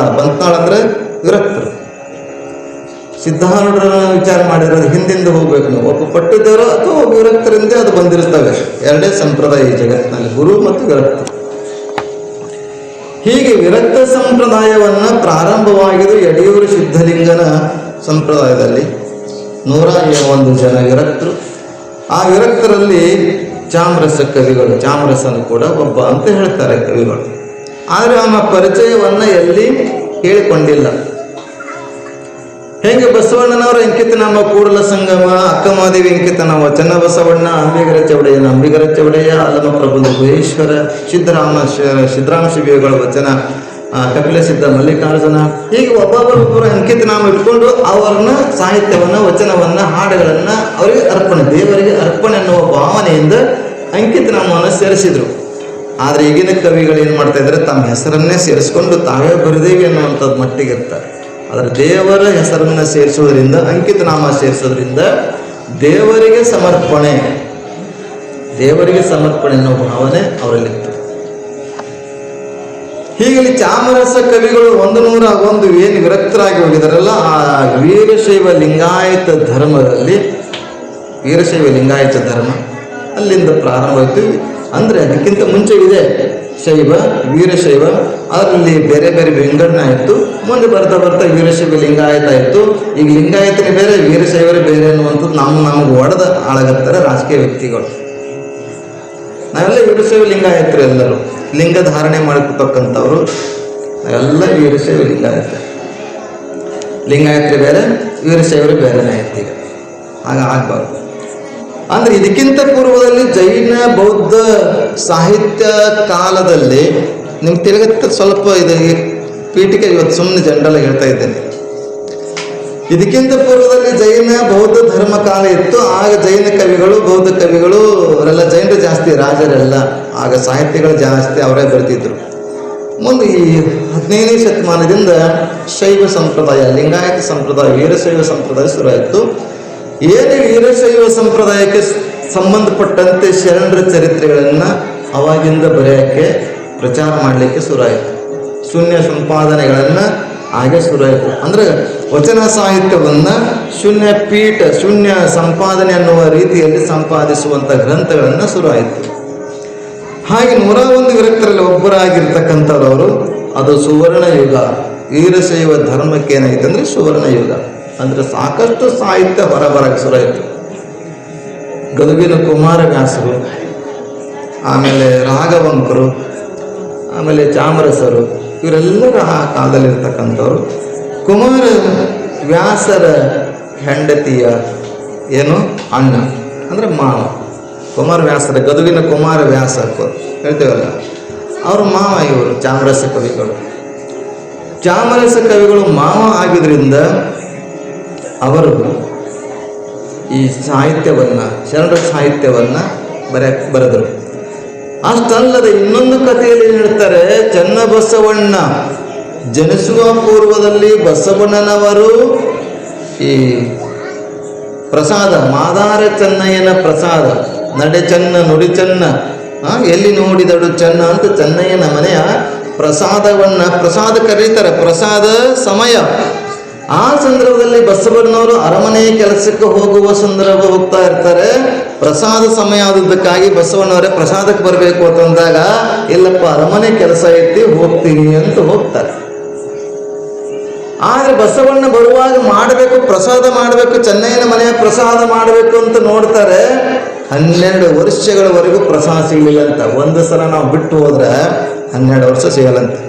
ಅಂದ್ರೆ ವಿರಕ್ತರು. ಸಿದ್ಧಾರೂಢರನ್ನ ವಿಚಾರ ಮಾಡಿರೋದು ಹಿಂದಿಂದ ಹೋಗ್ಬೇಕು ನಾವು. ಒಬ್ಬ ಪಟ್ಟದೇವರು ಅಥವಾ ಒಬ್ಬ ವಿರಕ್ತರಿಂದ ಅದು ಬಂದಿರ್ತವೆ. ಎರಡೇ ಸಂಪ್ರದಾಯ ಈ ಜಗತ್ತಿನಲ್ಲಿ, ಗುರು ಮತ್ತು ವಿರಕ್ತ. ಹೀಗೆ ವಿರಕ್ತ ಸಂಪ್ರದಾಯವನ್ನ ಪ್ರಾರಂಭವಾಗಿದ್ದು ಯಡಿಯೂರು ಸಿದ್ಧಲಿಂಗನ ಸಂಪ್ರದಾಯದಲ್ಲಿ. 101 ಜನ ವಿರಕ್ತರು. ಆ ವಿರಕ್ತರಲ್ಲಿ ಚಾಮರಸ ಕವಿಗಳು, ಚಾಮರಸನು ಕೂಡ ಒಬ್ಬ ಅಂತ ಹೇಳ್ತಾರೆ ಕವಿಗಳು. ಆದರೆ ಅವನ ಪರಿಚಯವನ್ನ ಎಲ್ಲಿ ಹೇಳಿಕೊಂಡಿಲ್ಲ. ಹೇಗೆ ಬಸವಣ್ಣನವರ ಅಂಕಿತ ನಮ್ಮ ಕೂಡಲ ಸಂಗಮ, ಅಕ್ಕಮಹಾದೇವಿ ಅಂಕಿತ ನಮ್ಮ ಚನ್ನಬಸವಣ್ಣ, ಅಂಬಿಗರ ಚೌಡಯ್ಯ, ಅಲ್ಲಮ ಪ್ರಭು ಗುಹೇಶ್ವರ, ಸಿದ್ದರಾಮ ಶಿವಯೋಗಳ ವಚನ, ಕಪಿಲ ಸಿದ್ಧ ಮಲ್ಲಿಕಾರ್ಜುನ, ಹೀಗೆ ಒಬ್ಬೊಬ್ಬರೊಬ್ಬರು ಅಂಕಿತ ನಾಮ ಇಟ್ಕೊಂಡು ಅವ್ರನ್ನ ಸಾಹಿತ್ಯವನ್ನ, ವಚನವನ್ನ, ಹಾಡುಗಳನ್ನ ಅವರಿಗೆ ಅರ್ಪಣೆ, ದೇವರಿಗೆ ಅರ್ಪಣೆ ಅನ್ನುವ ಭಾವನೆಯಿಂದ ಅಂಕಿತ ನಾಮವನ್ನು ಸೇರಿಸಿದ್ರು. ಆದ್ರೆ ಈಗಿನ ಕವಿಗಳು ಏನ್ ಮಾಡ್ತಾ ಇದ್ದಾರೆ, ತಮ್ಮ ಹೆಸರನ್ನೇ ಸೇರಿಸ್ಕೊಂಡು ತಾವೇ ಬರೆದೇವಿ ಅನ್ನುವಂಥದ್ದು ಮಟ್ಟಿಗೆ ಇರ್ತಾರೆ. ಆದರೆ ದೇವರ ಹೆಸರನ್ನು ಸೇರಿಸೋದ್ರಿಂದ, ಅಂಕಿತ ನಾಮ ಸೇರಿಸೋದ್ರಿಂದ ದೇವರಿಗೆ ಸಮರ್ಪಣೆ ಅನ್ನೋ ಭಾವನೆ ಅವರಲ್ಲಿತ್ತು. ಹೀಗೆ ಚಾಮರಸ ಕವಿಗಳು 101 ಏನು ವಿರಕ್ತರಾಗಿ ಹೋಗಿದಾರಲ್ಲ, ಆ ವೀರಶೈವ ಲಿಂಗಾಯತ ಧರ್ಮದಲ್ಲಿ, ವೀರಶೈವ ಲಿಂಗಾಯತ ಧರ್ಮ ಅಲ್ಲಿಂದ ಪ್ರಾರಂಭ ಆಯಿತು. ಅಂದರೆ ಅದಕ್ಕಿಂತ ಮುಂಚೆ ಇದೆ ಶೈವ, ವೀರಶೈವ, ಅದರಲ್ಲಿ ಬೇರೆ ಬೇರೆ ವಿಂಗಡಣೆ ಆಯಿತು. ಮುಂದೆ ಬರ್ತಾ ವೀರಶೈವ ಲಿಂಗಾಯತ ಆಯಿತು. ಈಗ ಲಿಂಗಾಯತನೇ ಬೇರೆ, ವೀರಶೈವರೇ ಬೇರೆ ಅನ್ನುವಂಥದ್ದು ನಮಗೆ ಒಡೆದ ಆಳಗತ್ತಾರೆ ರಾಜಕೀಯ ವ್ಯಕ್ತಿಗಳು. ನಾವೆಲ್ಲ ವೀರಶೈವ ಲಿಂಗಾಯತರು, ಎಲ್ಲರೂ ಲಿಂಗ ಧಾರಣೆ ಮಾಡಿಕೊತಕ್ಕಂಥವ್ರು ನಾವೆಲ್ಲ ವೀರಶೈವ ಲಿಂಗಾಯತರು ಬೇರೆ, ವೀರಶೈವರು ಬೇರೆನೇ ಆಯ್ತು. ಈಗ ಆಗ ಆಗಬಾರ್ದು. ಅಂದ್ರೆ ಇದಕ್ಕಿಂತ ಪೂರ್ವದಲ್ಲಿ ಜೈನ ಬೌದ್ಧ ಸಾಹಿತ್ಯ ಕಾಲದಲ್ಲಿ ನಿಮ್ಗೆ ತಿರುಗತ್ತ ಸ್ವಲ್ಪ ಇದು ಪೀಠಿಕೆ, ಇವತ್ತು ಸುಮ್ಮನೆ ಜನರಲ್ ಹೇಳ್ತಾ ಇದ್ದೇನೆ. ಇದಕ್ಕಿಂತ ಪೂರ್ವದಲ್ಲಿ ಜೈನ ಬೌದ್ಧ ಧರ್ಮ ಕಾಲ ಇತ್ತು. ಆಗ ಜೈನ ಕವಿಗಳು, ಬೌದ್ಧ ಕವಿಗಳು ಅವರೆಲ್ಲ ಜೈನರು ಜಾಸ್ತಿ, ರಾಜರೆಲ್ಲ ಆಗ ಸಾಹಿತ್ಯಗಳು ಜಾಸ್ತಿ ಅವರೇ ಬರ್ತಿದ್ರು. ಮುಂದೆ ಈ 15ನೇ ಶತಮಾನದಿಂದ ಶೈವ ಸಂಪ್ರದಾಯ, ಲಿಂಗಾಯತ ಸಂಪ್ರದಾಯ, ವೀರಶೈವ ಸಂಪ್ರದಾಯ ಶುರುವಾಯಿತು. ಏನು ವೀರಶೈವ ಸಂಪ್ರದಾಯಕ್ಕೆ ಸಂಬಂಧಪಟ್ಟಂತೆ ಶರಣರ ಚರಿತ್ರೆಗಳನ್ನು ಅವಾಗಿಂದ ಬರೆಯೋಕ್ಕೆ, ಪ್ರಚಾರ ಮಾಡಲಿಕ್ಕೆ ಶುರುವಾಯಿತು. ಶೂನ್ಯ ಸಂಪಾದನೆಗಳನ್ನು ಹಾಗೆ ಶುರುವಾಯಿತು. ಅಂದರೆ ವಚನ ಸಾಹಿತ್ಯವನ್ನು ಶೂನ್ಯ ಪೀಠ, ಶೂನ್ಯ ಸಂಪಾದನೆ ಅನ್ನುವ ರೀತಿಯಲ್ಲಿ ಸಂಪಾದಿಸುವಂಥ ಗ್ರಂಥಗಳನ್ನು ಶುರುವಾಯಿತು. ಹಾಗೆ 101 ವಿರಕ್ತರಲ್ಲಿ ಒಬ್ಬರಾಗಿರ್ತಕ್ಕಂಥವ್ರವರು, ಅದು ಸುವರ್ಣ ಯುಗ. ವೀರಶೈವ ಧರ್ಮಕ್ಕೆ ಏನಾಯಿತು ಅಂದರೆ ಸುವರ್ಣ ಯುಗ. ಅಂದರೆ ಸಾಕಷ್ಟು ಸಾಹಿತ್ಯ ಹೊರಬರಕ್ಕೆ ಶುರುವಾಯಿತು. ಗದುಗಿನ ಕುಮಾರವ್ಯಾಸರು, ಆಮೇಲೆ ರಾಘವಂಕರು, ಆಮೇಲೆ ಚಾಮರಸರು, ಇವರೆಲ್ಲರ ಆ ಕಾಲದಲ್ಲಿರ್ತಕ್ಕಂಥವ್ರು. ಕುಮಾರ ವ್ಯಾಸರ ಹೆಂಡತಿಯ ಏನು ಅಣ್ಣ ಅಂದರೆ ಮಾವ, ಕುಮಾರವ್ಯಾಸರ, ಗದುಗಿನ ಕುಮಾರವ್ಯಾಸ ಹೇಳ್ತೇವಲ್ಲ, ಅವರು ಮಾವ. ಇವರು ಚಾಮರಸ ಕವಿಗಳು. ಚಾಮರಸ ಕವಿಗಳು ಮಾವ ಆಗಿದ್ರಿಂದ ಅವರು ಈ ಸಾಹಿತ್ಯವನ್ನು, ಶರಣರ ಸಾಹಿತ್ಯವನ್ನು ಬರೆದರು. ಅಷ್ಟಲ್ಲದೆ ಇನ್ನೊಂದು ಕಥೆಯಲ್ಲಿ ಏನು ಹೇಳ್ತಾರೆ, ಚನ್ನಬಸವಣ್ಣ ಜನಿಸುವ ಪೂರ್ವದಲ್ಲಿ ಬಸವಣ್ಣನವರು ಈ ಪ್ರಸಾದ ಮಾದಾರ ಚೆನ್ನಯ್ಯನ ಪ್ರಸಾದ, ನಡೆ ಚೆನ್ನ ನುಡಿ ಚೆನ್ನ, ಎಲ್ಲಿ ನೋಡಿದಳು ಚೆನ್ನ ಅಂತ ಚೆನ್ನಯ್ಯನ ಮನೆಯ ಪ್ರಸಾದ ಕರೀತಾರೆ, ಪ್ರಸಾದ ಸಮಯ. ಆ ಸಂದರ್ಭದಲ್ಲಿ ಬಸವಣ್ಣನವರು ಅರಮನೆ ಕೆಲಸಕ್ಕೆ ಹೋಗುವ ಸಂದರ್ಭ ಹೋಗ್ತಾ ಇರ್ತಾರೆ. ಪ್ರಸಾದ ಸಮಯ ಆದದ್ದಕ್ಕಾಗಿ ಬಸವಣ್ಣವರೇ ಪ್ರಸಾದಕ್ಕೆ ಬರಬೇಕು ಅಂತಂದಾಗ, ಇಲ್ಲಪ್ಪ ಅರಮನೆ ಕೆಲಸ ಐತಿ ಹೋಗ್ತೀನಿ ಅಂತ ಹೋಗ್ತಾರೆ. ಆದ್ರೆ ಬಸವಣ್ಣ ಬರುವಾಗ ಮಾಡಬೇಕು, ಪ್ರಸಾದ ಮಾಡಬೇಕು, ಚೆನ್ನಯ್ಯನ ಮನೆಯ ಪ್ರಸಾದ ಮಾಡಬೇಕು ಅಂತ ನೋಡ್ತಾರೆ. 12 ವರ್ಷಗಳವರೆಗೂ ಪ್ರಸಾದ ಸಿಗಲಿಲ್ಲ ಅಂತ. ಒಂದು ಸಲ ನಾವು ಬಿಟ್ಟು ಹೋದ್ರೆ 12 ವರ್ಷ ಸಿಗಲ್ಲಂತೆ.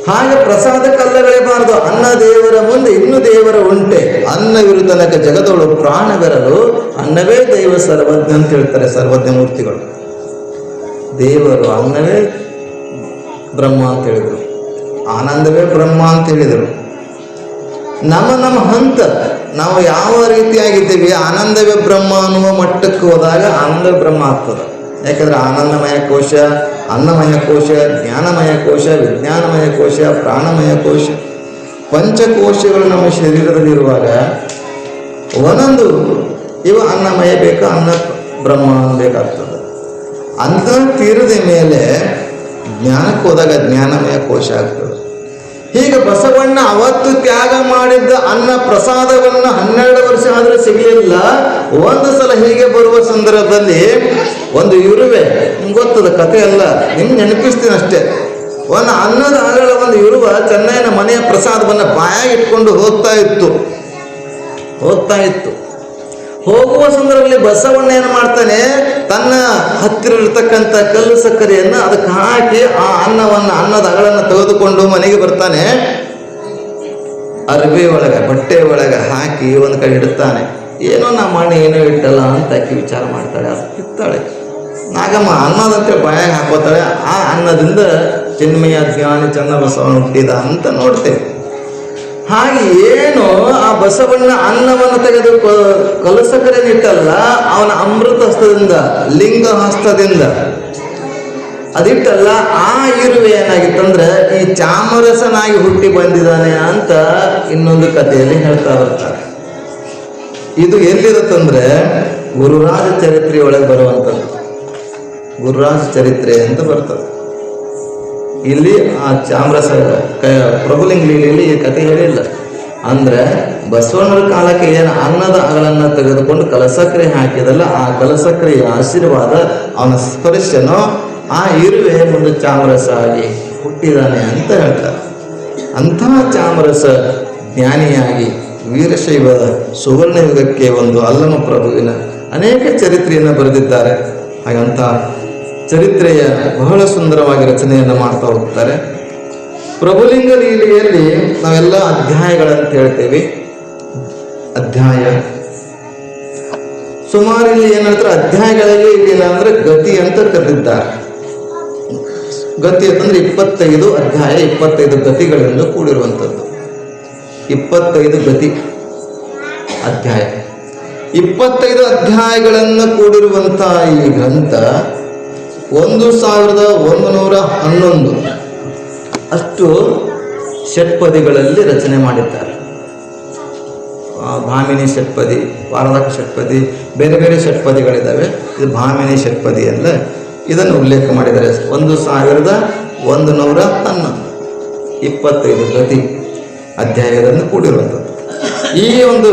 ಹಾಗೆ ಪ್ರಸಾದಕ್ಕಲ್ಲಬೇಬಾರದು, ಅನ್ನ ದೇವರ ಮುಂದೆ ಇನ್ನು ದೇವರ ಉಂಟೆ, ಅನ್ನವಿರು ತನಕ ಜಗದೊಳು ಪ್ರಾಣ ಬೆರಲು, ಅನ್ನವೇ ದೈವ ಸರ್ವಜ್ಞ ಅಂತ ಹೇಳ್ತಾರೆ ಸರ್ವಜ್ಞ ಮೂರ್ತಿಗಳು. ದೇವರು ಅನ್ನವೇ ಬ್ರಹ್ಮ ಅಂತ ಹೇಳಿದರು, ಆನಂದವೇ ಬ್ರಹ್ಮ ಅಂತ ಹೇಳಿದರು. ನಮ್ಮ ಹಂತ ನಾವು ಯಾವ ರೀತಿಯಾಗಿದ್ದೀವಿ, ಆನಂದವೇ ಬ್ರಹ್ಮ ಅನ್ನುವ ಮಟ್ಟಕ್ಕೆ ಹೋದಾಗ ಆನಂದ ಬ್ರಹ್ಮ ಆಗ್ತದೆ. ಯಾಕಂದರೆ ಆನಂದಮಯ ಕೋಶ, ಅನ್ನಮಯ ಕೋಶ, ಜ್ಞಾನಮಯ ಕೋಶ, ವಿಜ್ಞಾನಮಯ ಕೋಶ, ಪ್ರಾಣಮಯ ಕೋಶ, ಪಂಚಕೋಶಗಳು ನಮ್ಮ ಶರೀರದಲ್ಲಿರುವಾಗ ಒಂದೊಂದು ಇವ ಅನ್ನಮಯ ಬೇಕು, ಅನ್ನ ಬ್ರಹ್ಮ ಅನ್ಬೇಕಾಗ್ತದೆ. ಅಂತ ತೀರದ ಮೇಲೆ ಜ್ಞಾನಕ್ಕೆ ಹೋದಾಗ ಜ್ಞಾನಮಯ ಕೋಶ ಆಗ್ತದೆ. ಹೀಗೆ ಬಸವಣ್ಣ ಅವತ್ತು ತ್ಯಾಗ ಮಾಡಿದ್ದ ಅನ್ನ ಪ್ರಸಾದವನ್ನು 12 ವರ್ಷ ಆದರೂ ಸಿಗಲಿಲ್ಲ. ಒಂದು ಸಲ ಹೀಗೆ ಬರುವ ಸಂದರ್ಭದಲ್ಲಿ ಒಂದು ಇರುವೆ, ನಿಮ್ಗೆ ಗೊತ್ತದ ಕಥೆ ಅಲ್ಲ, ನಿಮ್ಗೆ ನೆನಪಿಸ್ತೀನಿ ಅಷ್ಟೇ. ಒಂದು ಅನ್ನದ ಆಗಳ ಒಂದು ಇರುವ ಚೆನ್ನಯ್ಯನ ಮನೆಯ ಪ್ರಸಾದವನ್ನು ಬಾಯಾಗಿ ಇಟ್ಕೊಂಡು ಹೋಗ್ತಾ ಇತ್ತು. ಹೋಗುವ ಸಂದರ್ಭದಲ್ಲಿ ಬಸವಣ್ಣ ಏನು ಮಾಡ್ತಾನೆ, ತನ್ನ ಹತ್ತಿರ ಇರ್ತಕ್ಕಂಥ ಕಲ್ಲು ಸಕ್ಕರೆಯನ್ನು ಅದಕ್ಕೆ ಹಾಕಿ ಆ ಅನ್ನದ ಅಗಳನ್ನು ತೆಗೆದುಕೊಂಡು ಮನೆಗೆ ಬರ್ತಾನೆ. ಅರಬಿ ಒಳಗೆ, ಬಟ್ಟೆ ಒಳಗೆ ಹಾಕಿ ಒಂದು ಕಡೆ ಇಡ್ತಾನೆ. ಏನೋ ನಮ್ಮ ಅಣ್ಣ ಏನೋ ಇಟ್ಟಲ್ಲ ಅಂತ ಆಕಿ ವಿಚಾರ ಮಾಡ್ತಾಳೆ. ಅದು ತಿಂತಾಳೆ ನಾಗಮ್ಮ, ಅನ್ನದಂತೆ ಬಾಯಾಗಿ ಹಾಕೋತಾಳೆ. ಆ ಅನ್ನದಿಂದ ಚಿನ್ಮಯ ಜ್ಞಾನಿ ಚನ್ನಬಸವಣ್ಣ ಹುಟ್ಟಿದ ಅಂತ ನೋಡ್ತೇವೆ. ಹಾಗೆ ಏನು ಆ ಬಸವಣ್ಣ ಅನ್ನವನ್ನು ತೆಗೆದು ಕಲಸಕರೆನಿಟ್ಟಲ್ಲ, ಅವನ ಅಮೃತ ಹಸ್ತದಿಂದ, ಲಿಂಗ ಹಸ್ತದಿಂದ ಅದಿಟ್ಟಲ್ಲ, ಆ ಇರುವೆ ಏನಾಗಿತ್ತಂದ್ರೆ ಈ ಚಾಮರಸನಾಗಿ ಹುಟ್ಟಿ ಬಂದಿದ್ದಾನೆ ಅಂತ ಇನ್ನೊಂದು ಕಥೆಯಲ್ಲಿ ಹೇಳ್ತಾ ಬರ್ತಾರೆ. ಇದು ಎಲ್ಲಿರುತ್ತಂದ್ರೆ ಗುರುರಾಜ ಚರಿತ್ರೆಯೊಳಗೆ ಬರುವಂಥದ್ದು. ಗುರುರಾಜ ಚರಿತ್ರೆ ಅಂತ ಬರ್ತದೆ. ಇಲ್ಲಿ ಆ ಚಾಮರಸ ಪ್ರಭುಲಿಂಗ ಲೀಲೆಯಲ್ಲಿ ಈ ಕಥೆ ಹೇಳಿಲ್ಲ. ಅಂದರೆ ಬಸವಣ್ಣರ ಕಾಲಕ್ಕೆ ಏನು ಅನ್ನದ ಅಗಳನ್ನು ತೆಗೆದುಕೊಂಡು ಕಲಸಕ್ರೆ ಹಾಕಿದಲ್ಲ, ಆ ಕಲಸಕ್ರೆಯ ಆಶೀರ್ವಾದ ಅವನ ಸ್ಪರ್ಶನೋ ಆ ಇರುವೆ ಮುಂದೆ ಚಾಮರಸ ಆಗಿ ಹುಟ್ಟಿದಾನೆ ಅಂತ ಹೇಳ್ತಾರೆ. ಅಂತಹ ಚಾಮರಸ ಜ್ಞಾನಿಯಾಗಿ ವೀರಶೈವದ ಸುವರ್ಣ ಯುಗಕ್ಕೆ ಒಂದು ಅಲ್ಲಮ ಪ್ರಭುವಿನ ಅನೇಕ ಚರಿತ್ರೆಯನ್ನು ಬರೆದಿದ್ದಾರೆ. ಹಾಗಂತ ಚರಿತ್ರೆಯ ಬಹಳ ಸುಂದರವಾಗಿ ರಚನೆಯನ್ನು ಮಾಡ್ತಾ ಹೋಗ್ತಾರೆ. ಪ್ರಭುಲಿಂಗ ಲೀಲೆಯಲ್ಲಿ ನಾವೆಲ್ಲ ಅಧ್ಯಾಯಗಳಂತ ಹೇಳ್ತೇವೆ. ಅಧ್ಯಾಯ ಸುಮಾರು ಇಲ್ಲಿ ಏನಂದ್ರೆ ಅಧ್ಯಾಯಗಳಲ್ಲಿ ಇಲ್ಲಿಲ್ಲ ಅಂದ್ರೆ ಗತಿ ಅಂತ ಕರೆದಿದ್ದಾರೆ. ಗತಿ ಅಂತಂದ್ರೆ 25 ಅಧ್ಯಾಯ, 25 ಗತಿಗಳಿಂದ ಕೂಡಿರುವಂಥದ್ದು. 25 ಗತಿ ಅಧ್ಯಾಯ, 25 ಅಧ್ಯಾಯಗಳನ್ನು ಕೂಡಿರುವಂತಹ ಈ ಗ್ರಂಥ 1111 ಅಷ್ಟು ಷಟ್ಪದಿಗಳಲ್ಲಿ ರಚನೆ ಮಾಡಿದ್ದಾರೆ. ಭಾಮಿನಿ ಷಟ್ಪದಿ, ವಾರದಕ ಷಟ್ಪದಿ, ಬೇರೆ ಬೇರೆ ಷಟ್ಪದಿಗಳಿದ್ದಾವೆ. ಇದು ಭಾಮಿನಿ ಷಟ್ಪದಿ ಅಲ್ಲ, ಇದನ್ನು ಉಲ್ಲೇಖ ಮಾಡಿದ್ದಾರೆ. 1111 25 ಗತಿ ಅಧ್ಯಾಯಗಳನ್ನು ಕೂಡಿರುವಂಥದ್ದು. ಈ ಒಂದು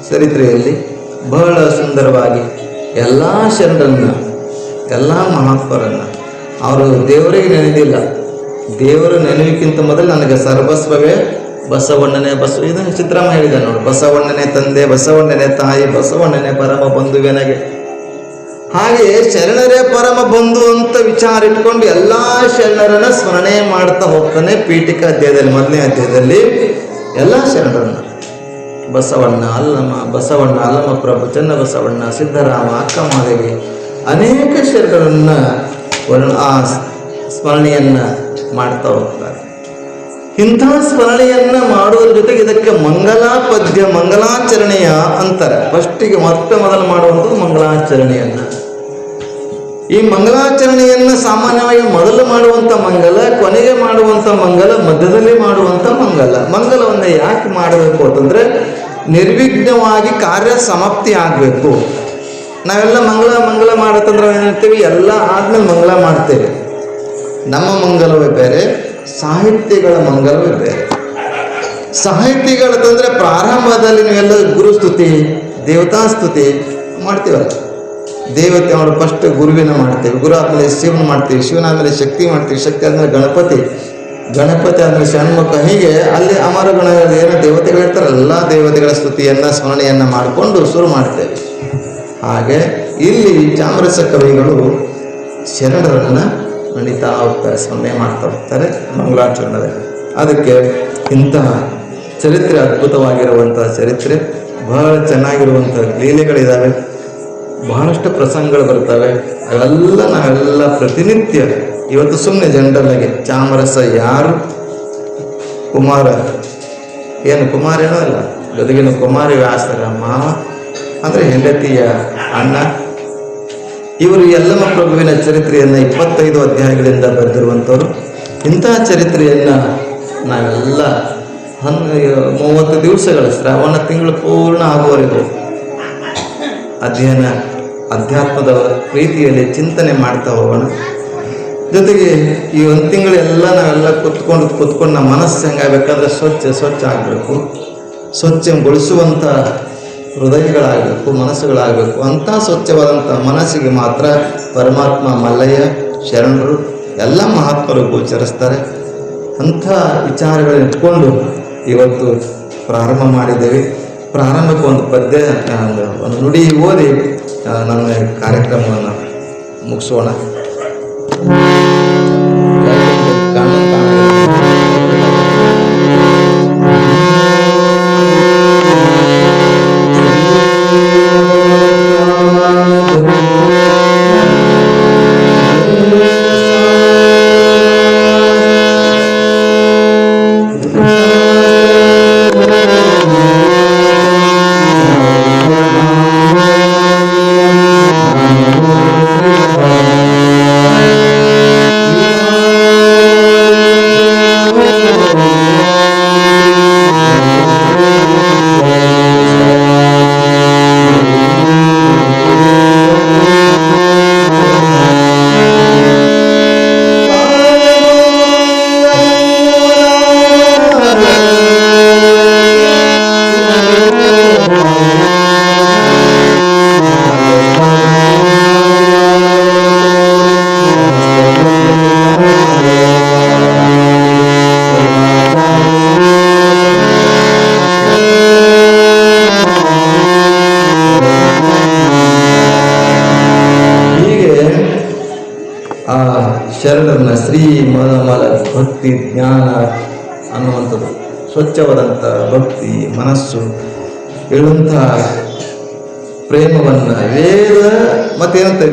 ಚರಿತ್ರೆಯಲ್ಲಿ ಬಹಳ ಸುಂದರವಾಗಿ ಎಲ್ಲ ಶರಣರನ್ನು, ಎಲ್ಲ ಮಹಾತ್ಮರನ್ನು, ಅವರು ದೇವರಿಗೆ ನೆನೆದಿಲ್ಲ, ದೇವರು ನೆನೆಯುವುದಕ್ಕಿಂತ ಮೊದಲು ನನಗೆ ಸರ್ವಸ್ವವೇ ಬಸವಣ್ಣನೇ ಇದನ್ನು ಚಿತ್ರಮ್ಮ ಹೇಳಿದ ನೋಡಿ. ಬಸವಣ್ಣನೇ ತಂದೆ, ಬಸವಣ್ಣನೇ ತಾಯಿ, ಬಸವಣ್ಣನೇ ಪರಮ ಬಂಧುವೆನಗೆ. ಹಾಗೆ ಶರಣರೇ ಪರಮ ಬಂಧು ಅಂತ ವಿಚಾರ ಇಟ್ಕೊಂಡು ಎಲ್ಲ ಶರಣರನ್ನ ಸ್ಮರಣೆ ಮಾಡ್ತಾ ಹೋಗ್ತಾನೆ. ಪೀಠಿಕಾ ಅಧ್ಯಾಯದಲ್ಲಿ, 1ನೇ ಅಧ್ಯಾಯದಲ್ಲಿ ಎಲ್ಲ ಶರಣರನ್ನ ಬಸವಣ್ಣ, ಅಲ್ಲಮ ಪ್ರಭು, ಚನ್ನಬಸವಣ್ಣ, ಸಿದ್ದರಾಮ, ಅಕ್ಕಮಹಾದೇವಿ, ಅನೇಕ ಶರಣರನ್ನ ಆ ಸ್ಮರಣೆಯನ್ನು ಮಾಡ್ತಾ ಹೋಗ್ತಾರೆ. ಇಂಥ ಸ್ಮರಣೆಯನ್ನ ಮಾಡುವುದ್ರ ಜೊತೆಗೆ ಇದಕ್ಕೆ ಮಂಗಲ ಪದ್ಯ ಮಂಗಲಾಚರಣೆಯ ಅಂತಾರೆ. ಫಸ್ಟಿಗೆ ಮೊದಲು ಮಾಡುವಂಥದ್ದು ಮಂಗಲಾಚರಣೆಯನ್ನ. ಈ ಮಂಗಲಾಚರಣೆಯನ್ನ ಸಾಮಾನ್ಯವಾಗಿ ಮೊದಲು ಮಾಡುವಂಥ ಮಂಗಲ, ಕೊನೆಗೆ ಮಾಡುವಂಥ ಮಂಗಲ, ಮಧ್ಯದಲ್ಲಿ ಮಾಡುವಂಥ ಮಂಗಲವನ್ನು ಯಾಕೆ ಮಾಡಬೇಕು ಅಂತಂದ್ರೆ ನಿರ್ವಿಘ್ನವಾಗಿ ಕಾರ್ಯ ಸಮಾಪ್ತಿ ಆಗಬೇಕು. ನಾವೆಲ್ಲ ಮಂಗಲ ಮಾಡತ್ತಂದ್ರೆ ಏನ್ತೀವಿ, ಎಲ್ಲ ಆದ್ಮೇಲೆ ಮಂಗಲ ಮಾಡ್ತೇವೆ. ನಮ್ಮ ಮಂಗಲವೇ ಬೇರೆ, ಸಾಹಿತ್ಯಗಳ ಮಂಗಲವೇ ಬೇರೆ. ಸಾಹಿತ್ಯಗಳಂತಂದ್ರೆ ಪ್ರಾರಂಭದಲ್ಲಿ ನೀವೆಲ್ಲ ಗುರುಸ್ತುತಿ, ದೇವತಾ ಸ್ತುತಿ ಮಾಡ್ತೀವಲ್ಲ. ದೇವತೆ ಅವರು ಫಸ್ಟ್ ಗುರುವಿನ ಮಾಡ್ತೇವೆ, ಗುರು ಆದಮೇಲೆ ಶಿವನ ಮಾಡ್ತೀವಿ, ಶಿವನ ಆದಮೇಲೆ ಶಕ್ತಿ ಮಾಡ್ತೀವಿ, ಶಕ್ತಿ ಆದಮೇಲೆ ಗಣಪತಿ ಆದಮೇಲೆ ಷಣ್ಮುಖ. ಹೀಗೆ ಅಲ್ಲಿ ಅಮರಗಣ ಏನೋ ದೇವತೆಗಳಿರ್ತಾರೆ, ಎಲ್ಲ ದೇವತೆಗಳ ಸ್ತುತಿಯನ್ನು ಸ್ಮರಣೆಯನ್ನು ಮಾಡಿಕೊಂಡು ಶುರು ಮಾಡ್ತೇವೆ. ಹಾಗೆ ಇಲ್ಲಿ ಚಾಮರಸ ಕವಿಗಳು ಶರಣರನ್ನು ನಡೀತಾ ಹೋಗ್ತಾರೆ, ಸ್ಮರಣೆ ಮಾಡ್ತಾ ಹೋಗ್ತಾರೆ ಮಂಗಳಾಚರಣೆಯಲ್ಲಿ. ಅದಕ್ಕೆ ಇಂತಹ ಚರಿತ್ರೆ, ಅದ್ಭುತವಾಗಿರುವಂತಹ ಚರಿತ್ರೆ, ಬಹಳ ಚೆನ್ನಾಗಿರುವಂಥ ಲೀಲೆಗಳಿದ್ದಾವೆ, ಬಹಳಷ್ಟು ಪ್ರಸಂಗಗಳು ಬರ್ತವೆ. ಅವೆಲ್ಲ ನಾವೆಲ್ಲ ಪ್ರತಿನಿತ್ಯ ಇವತ್ತು ಸುಮ್ಮನೆ ಜನರಲ್ಲಾಗಿ ಚಾಮರಸ ಯಾರು ಕುಮಾರ ಏನೋ ಅಲ್ಲ, ಗದಗಿನ ಕುಮಾರಿ ವ್ಯಾಸರ ಮಾವ ಅಂದರೆ ಹೆಂಡತಿಯ ಅಣ್ಣ. ಇವರು ಯಲ್ಲಮ್ಮ ಪ್ರಭುವಿನ ಚರಿತ್ರೆಯನ್ನು 25 ಅಧ್ಯಾಯಗಳಿಂದ ಬರೆದಿರುವಂಥವ್ರು. ಇಂತಹ ಚರಿತ್ರೆಯನ್ನು ನಾವೆಲ್ಲ 30 ದಿವಸಗಳ ಶ್ರಾವಣ ತಿಂಗಳು ಪೂರ್ಣ ಆಗುವವರೆಗೂ ಅಧ್ಯಯನ, ಅಧ್ಯಾತ್ಮದ ರೀತಿಯಲ್ಲಿ ಚಿಂತನೆ ಮಾಡ್ತಾ ಹೋಗೋಣ. ಜೊತೆಗೆ ಈ ಒಂದು ತಿಂಗಳೆಲ್ಲ ನಾವೆಲ್ಲ ಕೂತ್ಕೊಂಡು ನಮ್ಮ ಮನಸ್ಸು ಹೆಂಗಾಗಬೇಕಂದ್ರೆ ಸ್ವಚ್ಛ ಆಗಬೇಕು, ಸ್ವಚ್ಛಗೊಳಿಸುವಂಥ ಹೃದಯಗಳಾಗಬೇಕು, ಮನಸ್ಸುಗಳಾಗಬೇಕು. ಅಂಥ ಸ್ವಚ್ಛವಾದಂಥ ಮನಸ್ಸಿಗೆ ಮಾತ್ರ ಪರಮಾತ್ಮ, ಮಲ್ಲಯ್ಯ, ಶರಣರು ಎಲ್ಲ ಮಹಾತ್ಮರು ಗೋಚರಿಸ್ತಾರೆ. ಅಂಥ ವಿಚಾರಗಳನ್ನ ಇಟ್ಕೊಂಡು ಇವತ್ತು ಪ್ರಾರಂಭ ಮಾಡಿದ್ದೇವೆ. ಪ್ರಾರಂಭಕ್ಕೆ ಒಂದು ಪದ್ಯ, ಒಂದು ನುಡಿ ಓದಿ ನನ್ನ ಕಾರ್ಯಕ್ರಮವನ್ನು ಮುಗಿಸೋಣ. ಶರಣರನ್ನ ಶ್ರೀ ಮನಮಲ ಭಕ್ತಿ ಜ್ಞಾನ ಅನ್ನುವಂಥದ್ದು, ಸ್ವಚ್ಛವಾದಂಥ ಭಕ್ತಿ ಮನಸ್ಸು ಹೇಳುವಂಥ ಪ್ರೇಮವನ್ನು,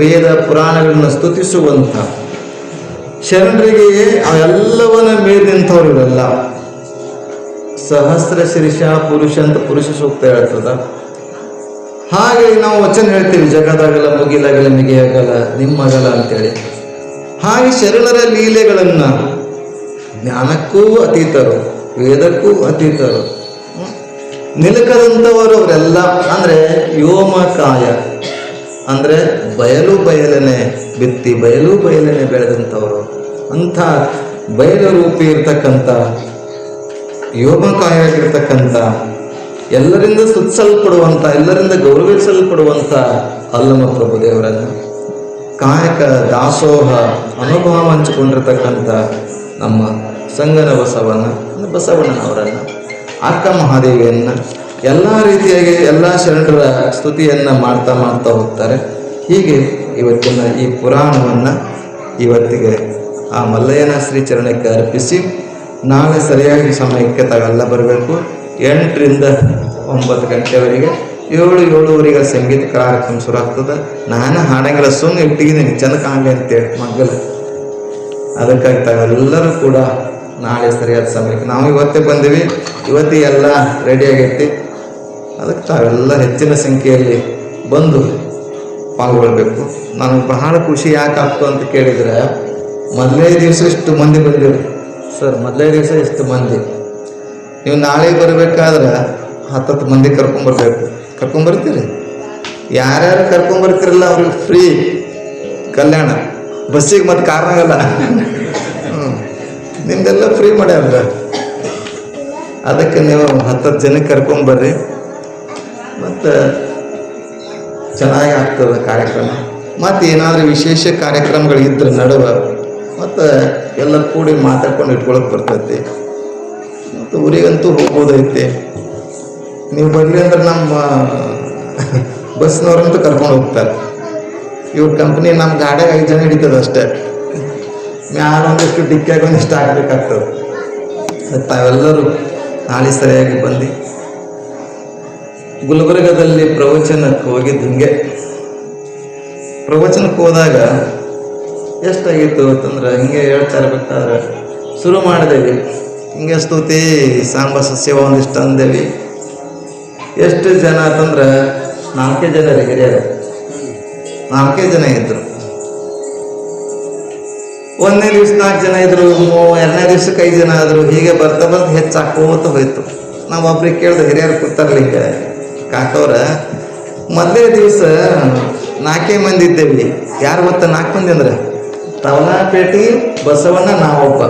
ವೇದ ಪುರಾಣಗಳನ್ನು ಸ್ತುತಿಸುವಂಥ ಶರಣರಿಗೆ ಅವೆಲ್ಲವನ್ನ ಮೀರಿದಂಥವ್ರು ಇರಲ್ಲ. ಸಹಸ್ರ ಶಿರೀಷ ಪುರುಷ ಅಂತ ಪುರುಷ ಸೂಕ್ತ ಹೇಳ್ತದ. ಹಾಗೆ ನಾವು ವಚನ ಹೇಳ್ತೀವಿ, ಜಗದಾಗಲ ಮುಗಿಲಾಗಲ ಮಿಗೆಯಾಗಲ ನಿಮ್ಮಗಲ ಅಂತೇಳಿ. ಹಾಗೆ ಶರಣರ ಲೀಲೆಗಳನ್ನು ಜ್ಞಾನಕ್ಕೂ ಅತೀತರು, ವೇದಕ್ಕೂ ಅತೀತರು, ನಿಲುಕದಂಥವರು ಅವರೆಲ್ಲ. ಅಂದರೆ ವ್ಯೋಮಕಾಯ ಅಂದರೆ ಬಯಲನೆ ಬಿತ್ತಿ ಬಯಲನೆ ಬೆಳೆದಂಥವರು. ಅಂಥ ಬಯಲು ರೂಪಿ ಇರ್ತಕ್ಕಂಥ ವ್ಯೋಮಕಾಯ ಆಗಿರ್ತಕ್ಕಂಥ, ಎಲ್ಲರಿಂದ ಸ್ತುತಿಸಲ್ಪಡುವಂಥ, ಎಲ್ಲರಿಂದ ಗೌರವಿಸಲ್ಪಡುವಂಥ ಅಲ್ಲಮ ಪ್ರಭುದೇವರನ್ನು, ಕಾಯಕ ದಾಸೋಹ ಅನುಭವ ಹಂಚಿಕೊಂಡಿರ್ತಕ್ಕಂಥ ನಮ್ಮ ಸಂಗನ ಬಸವಣ್ಣನವರನ್ನು, ಅಕ್ಕ ಮಹಾದೇವಿಯನ್ನು, ಎಲ್ಲ ರೀತಿಯಾಗಿ ಎಲ್ಲ ಶರಣರ ಸ್ತುತಿಯನ್ನು ಮಾಡ್ತಾ ಹೋಗ್ತಾರೆ. ಹೀಗೆ ಇವತ್ತಿನ ಈ ಪುರಾಣವನ್ನು ಇವತ್ತಿಗೆ ಆ ಮಲ್ಲಯ್ಯನ ಶ್ರೀಚರಣಕ್ಕೆ ಅರ್ಪಿಸಿ, ನಾಳೆ ಸರಿಯಾಗಿ ಸಮಯಕ್ಕೆ ತಾವೆಲ್ಲ ಬರಬೇಕು. 8 ರಿಂದ 9 ಗಂಟೆವರೆಗೆ 7-7:30 ಸಂಗೀತ ಕಾರ್ಯಕ್ರಮ ಶುರು ಆಗ್ತದೆ. ನಾನು ಹಾಡಂಗಿಲ್ಲ, ಸುಮ್ಮನೆ ಇಟ್ಟಿದ್ದೀನಿ ಚೆನ್ನಕ್ಕೆ ಆಗಲಿ ಅಂತೇಳಿ ಮಗ್ಗಲ. ಅದಕ್ಕಾಗಿ ತಾವೆಲ್ಲರೂ ಕೂಡ ನಾಳೆ ಸರಿಯಾದ ಸಮಯಕ್ಕೆ ನಾವು ಇವತ್ತೇ ಬಂದೀವಿ, ಇವತ್ತಿಗೆ ಎಲ್ಲ ರೆಡಿ ಆಗೈತಿ. ಅದಕ್ಕೆ ತಾವೆಲ್ಲ ಹೆಚ್ಚಿನ ಸಂಖ್ಯೆಯಲ್ಲಿ ಬಂದು ಪಾಲ್ಗೊಳ್ಬೇಕು. ನನಗೆ ಬಹಳ ಖುಷಿ ಯಾಕೆ ಆಗ್ತು ಅಂತ ಕೇಳಿದರೆ, ಮೊದಲೇ ದಿವಸ ಇಷ್ಟು ಮಂದಿ ಬಂದಿರು ಸರ್, ಮೊದಲೇ ದಿವಸ ಇಷ್ಟು ಮಂದಿ. ನೀವು ನಾಳೆ ಬರಬೇಕಾದ್ರೆ 10 ಮಂದಿ ಕರ್ಕೊಂಬರ್ಬೇಕು. ಕರ್ಕೊಂಬರ್ತೀರಿ? ಯಾರ್ಯಾರು ಕರ್ಕೊಂಬರ್ತಿರಲ್ಲ ಅವ್ರಿಗೆ ಫ್ರೀ ಕಲ್ಯಾಣ, ಬಸ್ಸಿಗೆ ಮತ್ತು ಕಾರ್ನಾಗಲ್ಲ. ನಿಮ್ದೆಲ್ಲ ಫ್ರೀ ಮಾಡ್ಯಾರ. ಅದಕ್ಕೆ ನೀವು 10 ಜನಕ್ಕೆ ಕರ್ಕೊಂಬರ್ರಿ, ಮತ್ತು ಚೆನ್ನಾಗಿ ಆಗ್ತದೆ ಕಾರ್ಯಕ್ರಮ. ಮತ್ತು ಏನಾದರೂ ವಿಶೇಷ ಕಾರ್ಯಕ್ರಮಗಳು ಇದ್ರೆ ನಡುವೆ ಮತ್ತು ಎಲ್ಲ ಕೂಡಿ ಮಾತಾಡ್ಕೊಂಡು ಇಟ್ಕೊಳಕ್ಕೆ ಬರ್ತೈತಿ. ಮತ್ತು ಊರಿಗಂತೂ ಹೋಗ್ಬೋದೈತಿ. ನೀವು ಬರಲಿ ಅಂದ್ರೆ ನಮ್ಮ ಬಸ್ನವ್ರಂತೂ ಕರ್ಕೊಂಡು ಹೋಗ್ತಾರೆ. ಇವ್ರ ಕಂಪ್ನಿ ನಮ್ಮ ಗಾಡಿಯಾಗ 5 ಜನ ಹಿಡಿತದೆ ಅಷ್ಟೇ. ಮ್ಯಾಲ ಒಂದಿಷ್ಟು ಡಿಕ್ಕಿಯಾಗ ಒಂದಿಷ್ಟು ಆಗಬೇಕಾಗ್ತದೆ. ತಾವೆಲ್ಲರೂ ನಾಳೆ ಸರಿಯಾಗಿ ಬಂದು. ಗುಲ್ಬರ್ಗದಲ್ಲಿ ಪ್ರವಚನಕ್ಕೆ ಹೋಗಿದ್ದು ಹಿಂಗೆ. ಪ್ರವಚನಕ್ಕೆ ಹೋದಾಗ ಎಷ್ಟಾಗಿತ್ತು ಅಂತಂದ್ರೆ, ಹಿಂಗೆ ಹೇಳ್ತಾ ಇರ್ಬೇಕಾದ್ರೆ ಶುರು ಮಾಡಿದೇವಿ. ಹಿಂಗೆ ಸ್ತುತಿ ಸಾಂಬ ಸಸ್ಯವ ಒಂದಿಷ್ಟು ಅಂದೇವಿ. ಎಷ್ಟು ಜನ ಅಂತಂದ್ರೆ 4 ಜನ ರೀ, ಹಿರಿಯರು 4 ಜನ ಇದ್ರು. 1ನೇ ದಿವ್ಸ 4 ಜನ ಇದ್ರು, 2ನೇ ದಿವ್ಸಕ್ಕೆ 5 ಜನ ಆದರು. ಹೀಗೆ ಬರ್ತಾ ಬರ್ತಾ ಹೆಚ್ಚಾಕೋತ ಹೋಯ್ತು. ನಾವು ಒಬ್ರಿಗೆ ಕೇಳಿದೆ, ಹಿರಿಯರು ಕೂತಾರ್ಲಿಂಗ ಕಾಕವ್ರ, ಮೊದಲೇ ದಿವಸ 4 ಮಂದಿ ಇದ್ದೇವಿ. ಯಾರು ಗೊತ್ತಾ 4 ಮಂದಿ ಅಂದ್ರೆ? ತವಲಾಪೇಟೆ ಬಸವಣ್ಣ, ನಾವೊಬ್ಬ.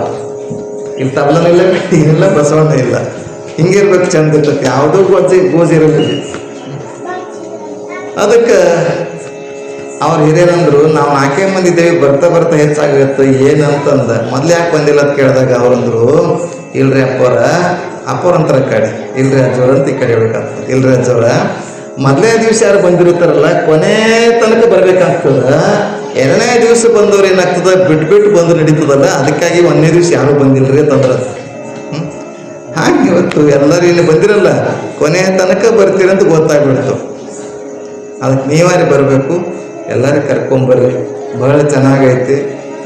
ಇಲ್ಲಿ ತವಲನೂ ಇಲ್ಲ, ಪೇಟೆ ಇಲ್ಲ, ಬಸವಣ್ಣ ಇಲ್ಲ. ಹಿಂಗಿರ್ಬೇಕು, ಚಂದ ಇರ್ತೈತಿ. ಯಾವುದೂ ಗೋಜಿರಲಿಲ್ಲ. ಅದಕ್ಕೆ ಅವ್ರು ಹಿರಿಯರಂದ್ರು, ನಾವು 4 ಮಂದಿ ಇದ್ದೇವೆ, ಬರ್ತಾ ಬರ್ತಾ ಹೆಚ್ಚಾಗುತ್ತೆ ಏನಂತಂದ. ಮೊದ್ಲು ಯಾಕೆ ಬಂದಿಲ್ಲ ಅಂತ ಕೇಳಿದಾಗ ಅವರಂದ್ರು, ಇಲ್ರಿ ಅಪ್ಪವ್ರ ಅಂತಾರ ಕಡೆ, ಇಲ್ರಿ ಅಜ್ಜವ್ರ ಅಂತ ಈ ಕಡೆ ಹೇಳ್ಬೇಕಾಗ್ತದೆ. ಇಲ್ರಿ ಅಜ್ಜವ್ರ, ಮೊದಲನೇ ದಿವಸ ಯಾರು ಬಂದಿರ್ತಾರಲ್ಲ ಕೊನೆ ತನಕ ಬರ್ಬೇಕಾಗ್ತದ. 2ನೇ ದಿವಸ ಬಂದವ್ರು ಏನಾಗ್ತದ, ಬಿಟ್ಟು ಬಂದು ನಡೀತದಲ್ಲ, ಅದಕ್ಕಾಗಿ 1ನೇ ದಿವಸ ಯಾರು ಬಂದಿಲ್ರಿ ಅಂತಂದ್ರ. ಹಾಗೆ ಇವತ್ತು ಎಲ್ಲರೂ ಇಲ್ಲಿ ಬಂದಿರಲ್ಲ, ಕೊನೆ ತನಕ ಬರ್ತೀರಂತ ಗೊತ್ತಾಗ್ಬಿಡ್ತು. ಅದಕ್ಕೆ ನೀವಾರಿ ಬರಬೇಕು, ಎಲ್ಲರೂ ಕರ್ಕೊಂಬರ್ರಿ. ಬಹಳ ಚೆನ್ನಾಗೈತಿ.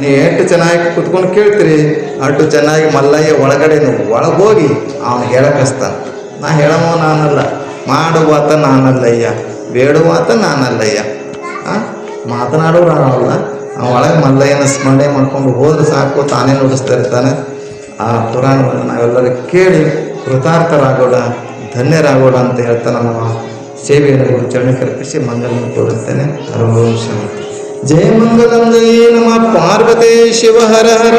ನೀವು ಎಷ್ಟು ಚೆನ್ನಾಗಿ ಕುತ್ಕೊಂಡು ಕೇಳ್ತೀರಿ ಅಷ್ಟು ಚೆನ್ನಾಗಿ ಮಲ್ಲಯ್ಯ ಒಳಗಡೆ ಒಳಗೋಗಿ ಅವನು ಹೇಳಕಸ್ತಾನೆ. ನಾ ಹೇಳವ ನಾನಲ್ಲ, ಮಾಡುವಾತ ನಾನಲ್ಲಯ್ಯ, ಬೇಡುವಾತ ನಾನಲ್ಲಯ್ಯ. ಮಾತನಾಡೋರು ನಾನಲ್ಲ. ಆ ಒಳಗೆ ಮಲ್ಲಯ್ಯನ ಸ್ಮರಣೆ ಮಾಡ್ಕೊಂಡು ಹೋದ್ರೆ ಸಾಕು, ತಾನೇ ನುಡಿಸ್ತಾ ಇರ್ತಾನೆ. ಆ ಪುರಾಣವನ್ನು ನಾವೆಲ್ಲರೂ ಕೇಳಿ ಕೃತಾರ್ಥರಾಗೋಣ, ಧನ್ಯರಾಗೋಣ ಅಂತ ಹೇಳ್ತಾನೆ. ನಮ್ಮ ಸೇವೆಯನ್ನು ಗುರು ಚರಣಕ್ಕೆ ಅರ್ಪಿಸಿ ಮಂಗಲವನ್ನು ತೋರಿಸ್ತೇನೆ. ಹರಂ ಶಾಂತಿ. ಜಯ ಮಂಗಲಂ. ಜಯ ನಮಃ ಪಾರ್ವತಿ ಶಿವ ಹರ ಹರ.